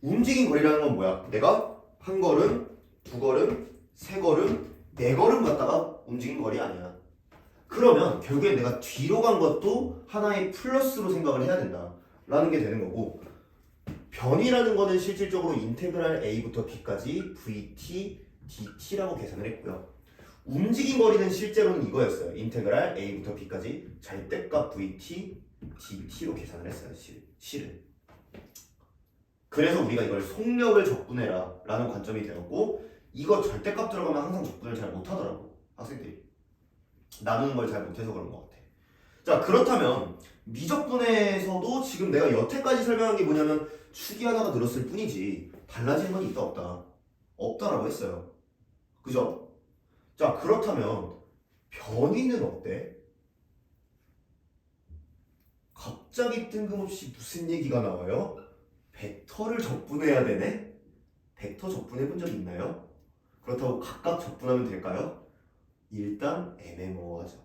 움직인 거리라는 건 뭐야? 내가 한 걸음, 2걸음, 3걸음, 4걸음 갔다가 움직인 거리 아니야. 그러면 결국엔 내가 뒤로 간 것도 하나의 플러스로 생각을 해야 된다 라는 게 되는 거고 변이라는 거는 실질적으로 인테그랄 a부터 b까지 vt, dt라고 계산을 했고요. 움직인 거리는 실제로는 이거였어요. 인테그랄 a부터 b까지 절대값 vt, dt로 계산을 했어요. 실은. 그래서 우리가 이걸 속력을 적분해라 라는 관점이 되었고 이거 절대값 들어가면 항상 적분을 잘 못하더라고 학생들이. 나누는 걸 잘 못해서 그런 것 같아. 자 그렇다면 미적분에서도 지금 내가 여태까지 설명한 게 뭐냐면 축이 하나가 늘었을 뿐이지 달라진 건 있다 없다? 없다라고 했어요. 그죠? 자 그렇다면 변위는 어때? 갑자기 뜬금없이 무슨 얘기가 나와요? 벡터를 적분해야 되네? 벡터 적분해 본 적 있나요? 그렇다고 각각 적분하면 될까요? 일단 애매모호하죠.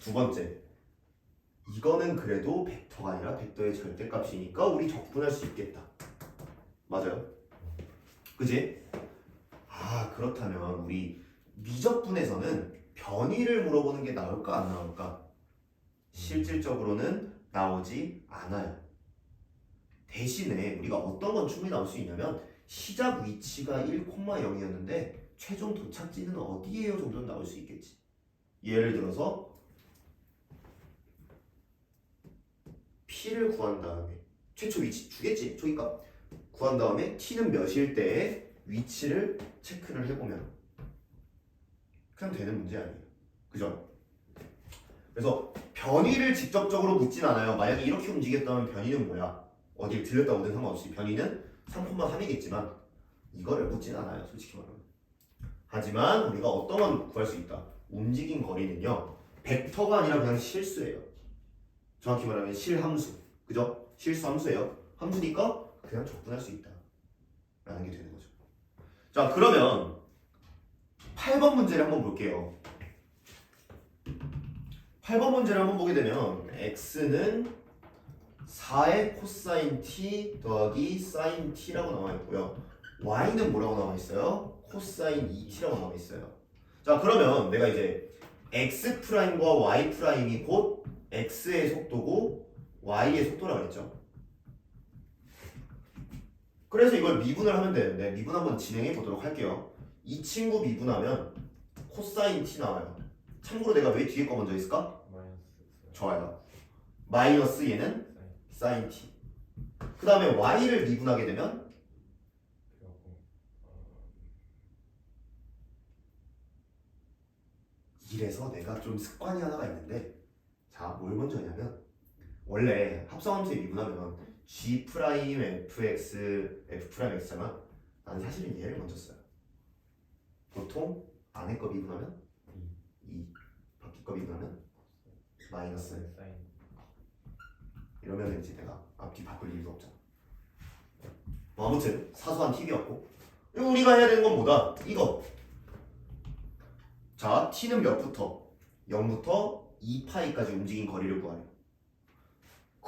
두 번째, 이거는 그래도 벡터가 아니라 벡터의 절대값이니까 우리 적분할 수 있겠다. 맞아요? 그지? 아 그렇다면 우리 미적분에서는 변위를 물어보는 게 나올까 안 나올까? 실질적으로는 나오지 않아요. 대신에 우리가 어떤 건 충분히 나올 수 있냐면 시작 위치가 1,0이었는데 최종 도착지는 어디에요 정도는 나올 수 있겠지. 예를 들어서 P를 구한 다음에 최초 위치 주겠지 초기값 구한 다음에 T는 몇일 때에 위치를 체크를 해보면 그냥 되는 문제 아니에요. 그죠? 그래서 변위를 직접적으로 묻진 않아요. 만약에 이렇게 움직였다면 변위는 뭐야? 어디를 들렸다 오든 상관없이 변위는 3,3이겠지만 이거를 묻진 않아요. 솔직히 말하면. 하지만 우리가 어떤 건 구할 수 있다. 움직인 거리는요. 벡터가 아니라 그냥 실수예요. 정확히 말하면 실함수. 그죠? 실수 함수예요. 함수니까 그냥 적분할 수 있다. 라는 게 되는 거죠. 자 그러면 8번 문제를 한번 볼게요. 8번 문제를 한번 보게 되면 x는 4의 코사인 t 더하기 사인 t라고 나와 있고요. y는 뭐라고 나와 있어요? 코사인 2t라고 나와 있어요. 자 그러면 내가 이제 x 프라임과 y 프라임이 곧 x의 속도고 y의 속도라고 했죠. 그래서 이걸 미분을 하면 되는데 미분 한번 진행해 보도록 할게요. 이 친구 미분하면 코사인 t 나와요. 참고로 내가 왜 뒤에 거 먼저 있을까? 좋아요. 마이너스 얘는 사인 t. 그 다음에 y를 미분하게 되면 이래서 내가 좀 습관이 하나가 있는데 자 뭘 먼저 하냐면 원래 합성함수에 미분하면 g 프라임 fx f 프라임 x잖아. 나는 사실은 얘를 먼저 써요. 보통 안에 거 미분하면 2 밖에 거 미분하면 마이너스 이러면 이제 내가 앞뒤 바꿀 이유가 없잖아. 뭐 아무튼 사소한 팁이었고 우리가 해야 되는 건 뭐다? 이거. 자 t는 몇부터? 0부터 2파이까지 움직인 거리를 구하래요.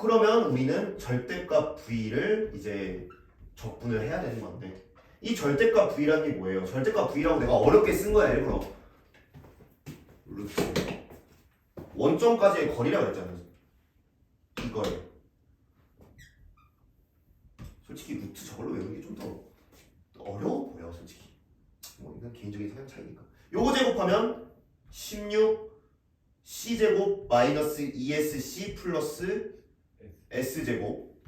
그러면 우리는 절대값 v를 이제 적분을 해야 되는 건데 이 절대값 v라는 게 뭐예요? 절대값 v라고 내가 어렵게 쓴 거야 일부러. 루트 원점까지의 거리라고 했잖아요. 이거를 솔직히 루트 저걸로 외우는 게 좀 더 어려워 보여 솔직히. 뭐 이건 개인적인 사용 차이니까. 요거 제곱하면 16 c제곱 마이너스 2sc 플러스 s제곱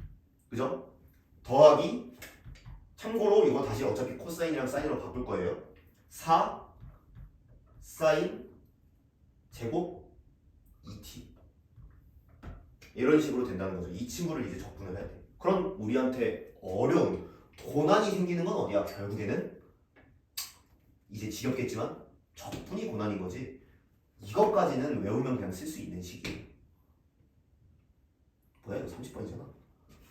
그죠? 더하기 참고로 이거 다시 어차피 코사인이랑 사인으로 바꿀 거예요. 4 사인 제곱 2t 이런 식으로 된다는 거죠. 이 친구를 이제 적분을 해야 돼. 그럼 우리한테 어려운 고난이 생기는 건 어디야? 결국에는 이제 지겹겠지만 적분이 고난인 거지. 이것까지는 외우면 그냥 쓸 수 있는 식이에요. 뭐야 이거 30번이잖아.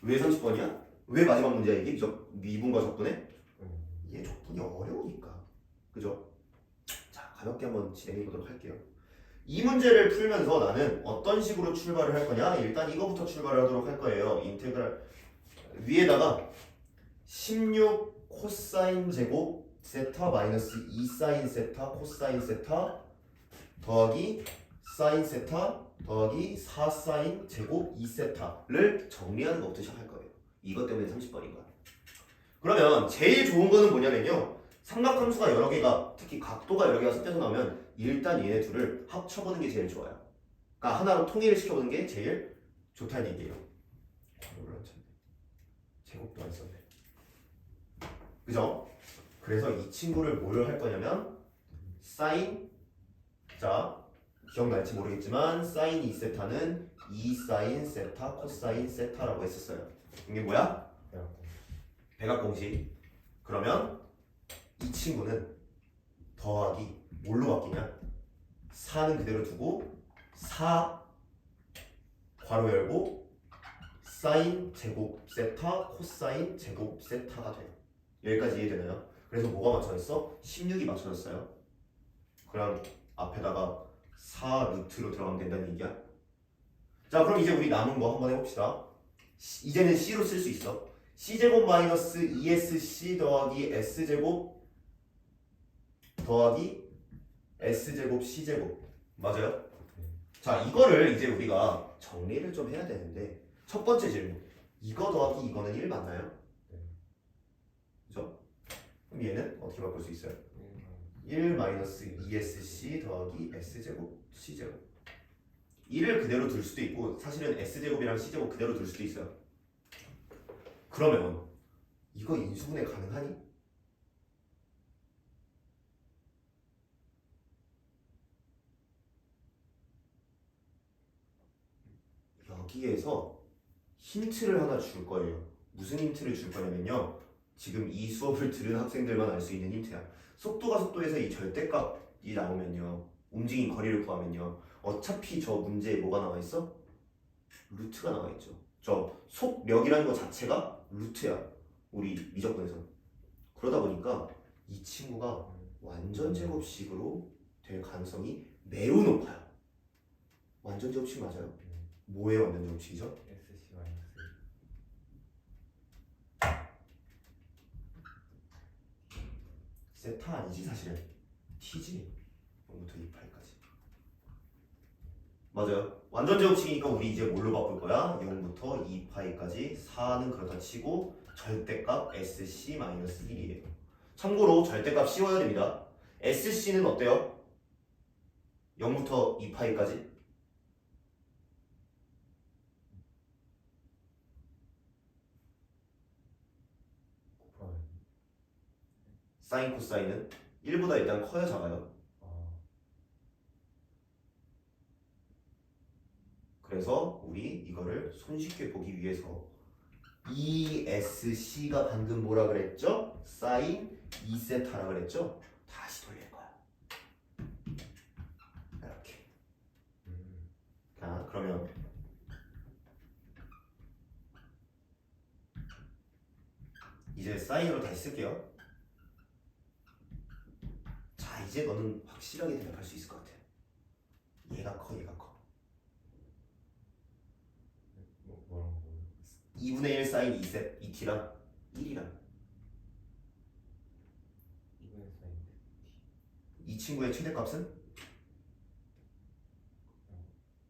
왜 30번이야? 왜 마지막 문제야 이게? 미분과 적분에? 이게 적분이 어려우니까. 그죠? 자 가볍게 한번 진행해 보도록 할게요. 이 문제를 풀면서 나는 어떤 식으로 출발을 할 거냐? 일단 이거부터 출발을 하도록 할 거예요. 인테그랄 위에다가 16 코사인 제곱 세타 마이너스 2 사인 세타 코사인 세타 더하기 사인 세타 더하기 4 사인 제곱 2 세타를 정리하는 것부터 시작할 거예요. 이것 때문에 30번인 거야. 그러면 제일 좋은 거는 뭐냐면요. 삼각함수가 여러 개가 특히 각도가 여러 개가 섞여서 나오면 일단 얘네 둘을 합쳐보는 게 제일 좋아요. 그러니까 하나로 통일을 시켜보는 게 제일 좋다는 얘기예요. 괄호를 안 쳤네. 제곱도 안 썼네. 그죠? 그래서 이 친구를 뭘 할 거냐면 사인 자 기억날지 모르겠지만 사인 2세타는 2 사인 세타 코사인 세타라고 했었어요. 이게 뭐야? 백악공식. 그러면 이 친구는 더하기 뭘로 바뀌냐? 4는 그대로 두고 4 괄호 열고 사인 제곱 세타 코사인 제곱 세타가 돼요. 여기까지 이해되나요? 그래서 뭐가 맞춰졌어? 16이 맞춰졌어요. 그럼 앞에다가 4 루트로 들어가면 된다는 얘기야. 자 그럼 이제 우리 남은 거 한번 해봅시다. 이제는 C로 쓸 수 있어. C제곱 마이너스 2SC 더하기 S제곱 더하기 S제곱 C제곱 맞아요? 자 이거를 이제 우리가 정리를 좀 해야 되는데 첫 번째 질문 이거 더하기 이거는 1 맞나요? 그죠? 그럼 얘는 어떻게 바꿀 수 있어요? 1 마이너스 2SC 더하기 S제곱 C제곱 1을 그대로 둘 수도 있고 사실은 S제곱이랑 C제곱 그대로 둘 수도 있어요. 그러면 이거 인수분해 가능하니? 여기에서 힌트를 하나 줄 거예요. 무슨 힌트를 줄 거냐면요. 지금 이 수업을 들은 학생들만 알 수 있는 힌트야. 속도가 속도에서 이 절대값이 나오면요. 움직인 거리를 구하면요. 어차피 저 문제에 뭐가 나와 있어? 루트가 나와 있죠. 저 속력이라는 거 자체가 루트야. 우리 미적분에서. 그러다 보니까 이 친구가 완전 제곱식으로 될 가능성이 매우 높아요. 완전 제곱식 맞아요? 뭐의 완전 제곱식이죠? SC 마이너스 세타 아니지 사실은 t지 0부터 2파이까지 맞아요. 완전 제곱식이니까 우리 이제 뭘로 바꿀 거야? 0부터 2파이까지 4는 그렇다 치고 절대값 SC-1이에요. 참고로 절대값 씌워야 됩니다. SC는 어때요? 0부터 2파이까지 사인 코사인은 1보다 일단 커요 작아요? 그래서 우리 이거를 손쉽게 보기 위해서 ESC가 방금 뭐라 그랬죠? 사인 2세타라 그랬죠? 다시 돌릴 거야. 이렇게. 자, 그러면 이제 사인으로 다시 쓸게요. 자, 이제 너는 확실하게 대답할 수 있을 것 같아. 얘가 커, 얘가 커. 뭐라고요? 2분의 1 사인 2셋 2t랑 1이랑 2분의 사인 이 친구의 최대값은?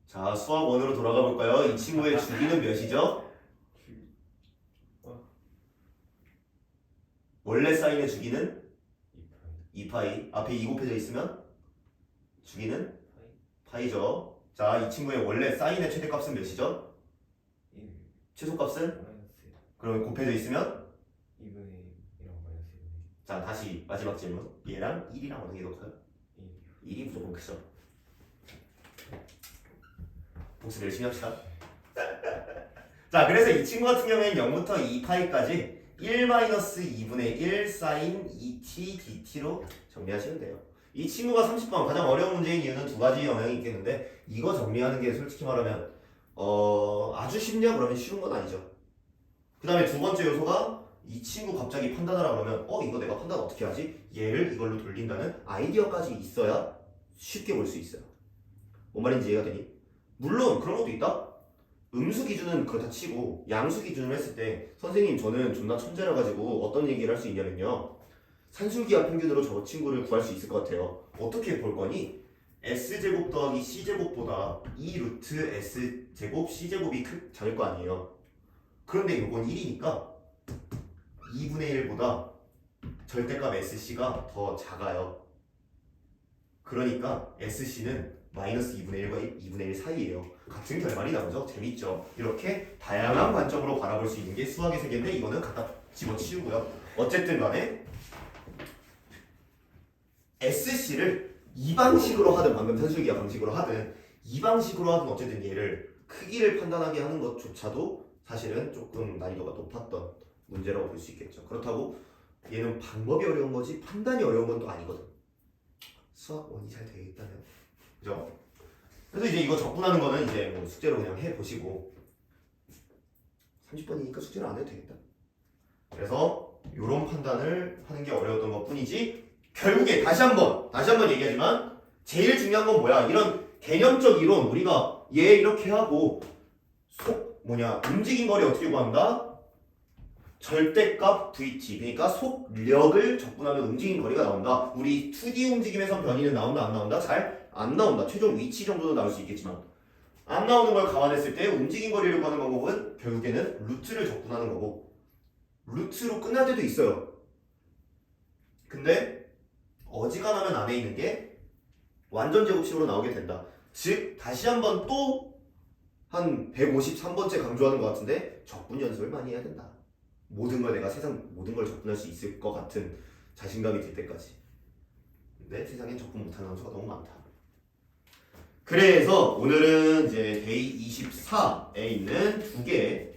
자, 수학 원으로 돌아가 볼까요? 이 친구의 주기는 몇이죠? 원래 사인의 주기는 2파이. 앞에 2 곱해져 있으면 주기는 파이죠. 자, 이 친구의 원래 사인의 최대값은 몇이죠? 1 최소값은? 마이너스 1 그러면 곱해져 있으면? 2분의 1이랑 마이너스 2분의 자, 다시 마지막 질문. 얘랑 1이랑 어느 게 더 커요? 1 1이 무조건 크죠. 복습 열심히 합시다. 자, 그래서 이 친구 같은 경우에는 0부터 2파이까지 1-2분의 1 사인 2t dt로 정리하시면 돼요. 이 친구가 30번 가장 어려운 문제인 이유는 두 가지 영향이 있겠는데 이거 정리하는 게 솔직히 말하면 아주 쉽냐 그러면 쉬운 건 아니죠. 그 다음에 두 번째 요소가 이 친구 갑자기 판단하라 그러면 이거 내가 판단 어떻게 하지? 얘를 이걸로 돌린다는 아이디어까지 있어야 쉽게 볼 수 있어요. 뭔 말인지 이해가 되니? 물론 그런 것도 있다. 음수 기준은 그렇다 치고 양수 기준을 했을 때 선생님 저는 존나 천재라 가지고 어떤 얘기를 할 수 있냐면요. 산술기하 평균으로 저 친구를 구할 수 있을 것 같아요. 어떻게 볼 거니? s제곱 더하기 c제곱보다 2 루트 s제곱 c제곱이 작을 거 아니에요. 그런데 이건 1이니까 2분의 1보다 절대값 sc가 더 작아요. 그러니까 sc는 마이너스 2분의 1과 2분의 1 사이예요. 같은 결말이 나오죠. 재밌죠. 이렇게 다양한 관점으로 바라볼 수 있는 게 수학의 세계인데 이거는 갖다 집어치우고요. 어쨌든 간에 SC를 이 방식으로 하든 방금 산술기하 방식으로 하든 이 방식으로 하든 어쨌든 얘를 크기를 판단하게 하는 것조차도 사실은 조금 난이도가 높았던 문제라고 볼 수 있겠죠. 그렇다고 얘는 방법이 어려운 거지 판단이 어려운 건 또 아니거든. 수학 원이 잘 되겠다네요. 그죠? 그래서 이제 이거 적분하는 거는 이제 뭐 숙제로 그냥 해보시고 30번이니까 숙제를 안 해도 되겠다. 그래서 이런 판단을 하는 게 어려웠던 것 뿐이지 결국에 다시 한번 얘기하지만 제일 중요한 건 뭐야? 이런 개념적 이론 우리가 얘 이렇게 하고 움직인 거리 어떻게 구한다? 절대값 VT 그러니까 속력을 적분하면 움직인 거리가 나온다. 우리 2D 움직임에서 변이는 나온다 안 나온다? 잘 안 나온다. 최종 위치 정도는 나올 수 있겠지만 안 나오는 걸 감안했을 때 움직인 거리를 구하는 방법은 결국에는 루트를 적분하는 거고 루트로 끝날 때도 있어요. 근데 어지간하면 안에 있는 게 완전 제곱식으로 나오게 된다. 즉 다시 한번 또 한 153번째 강조하는 것 같은데 적분 연습을 많이 해야 된다. 모든 걸 내가 세상 모든 걸 적분할 수 있을 것 같은 자신감이 들 때까지. 근데 세상엔 적분 못하는 함수가 너무 많다. 그래서 오늘은 이제 데이 24에 있는 두 개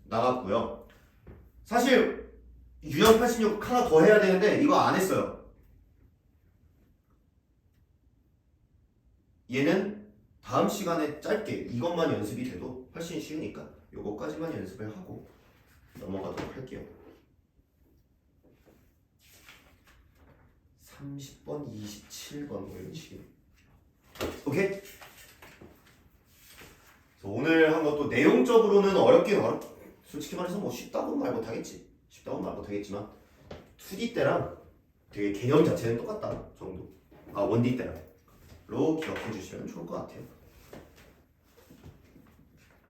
나갔고요. 사실 유형 86 하나 더 해야 되는데 이거 안 했어요. 얘는 다음 시간에 짧게 이것만 연습이 돼도 훨씬 쉬우니까 요거까지만 연습을 하고 넘어가도록 할게요. 30번, 27번 뭐 이런 식으로. 오케이? 그래서 오늘 한 것도 내용적으로는 솔직히 말해서 뭐 쉽다고는 말 못하겠지. 쉽다고는 말 못하겠지만 2D 때랑 되게 개념 자체는 똑같다 정도. 1D 때랑로 기억해 주시면 좋을 것 같아요.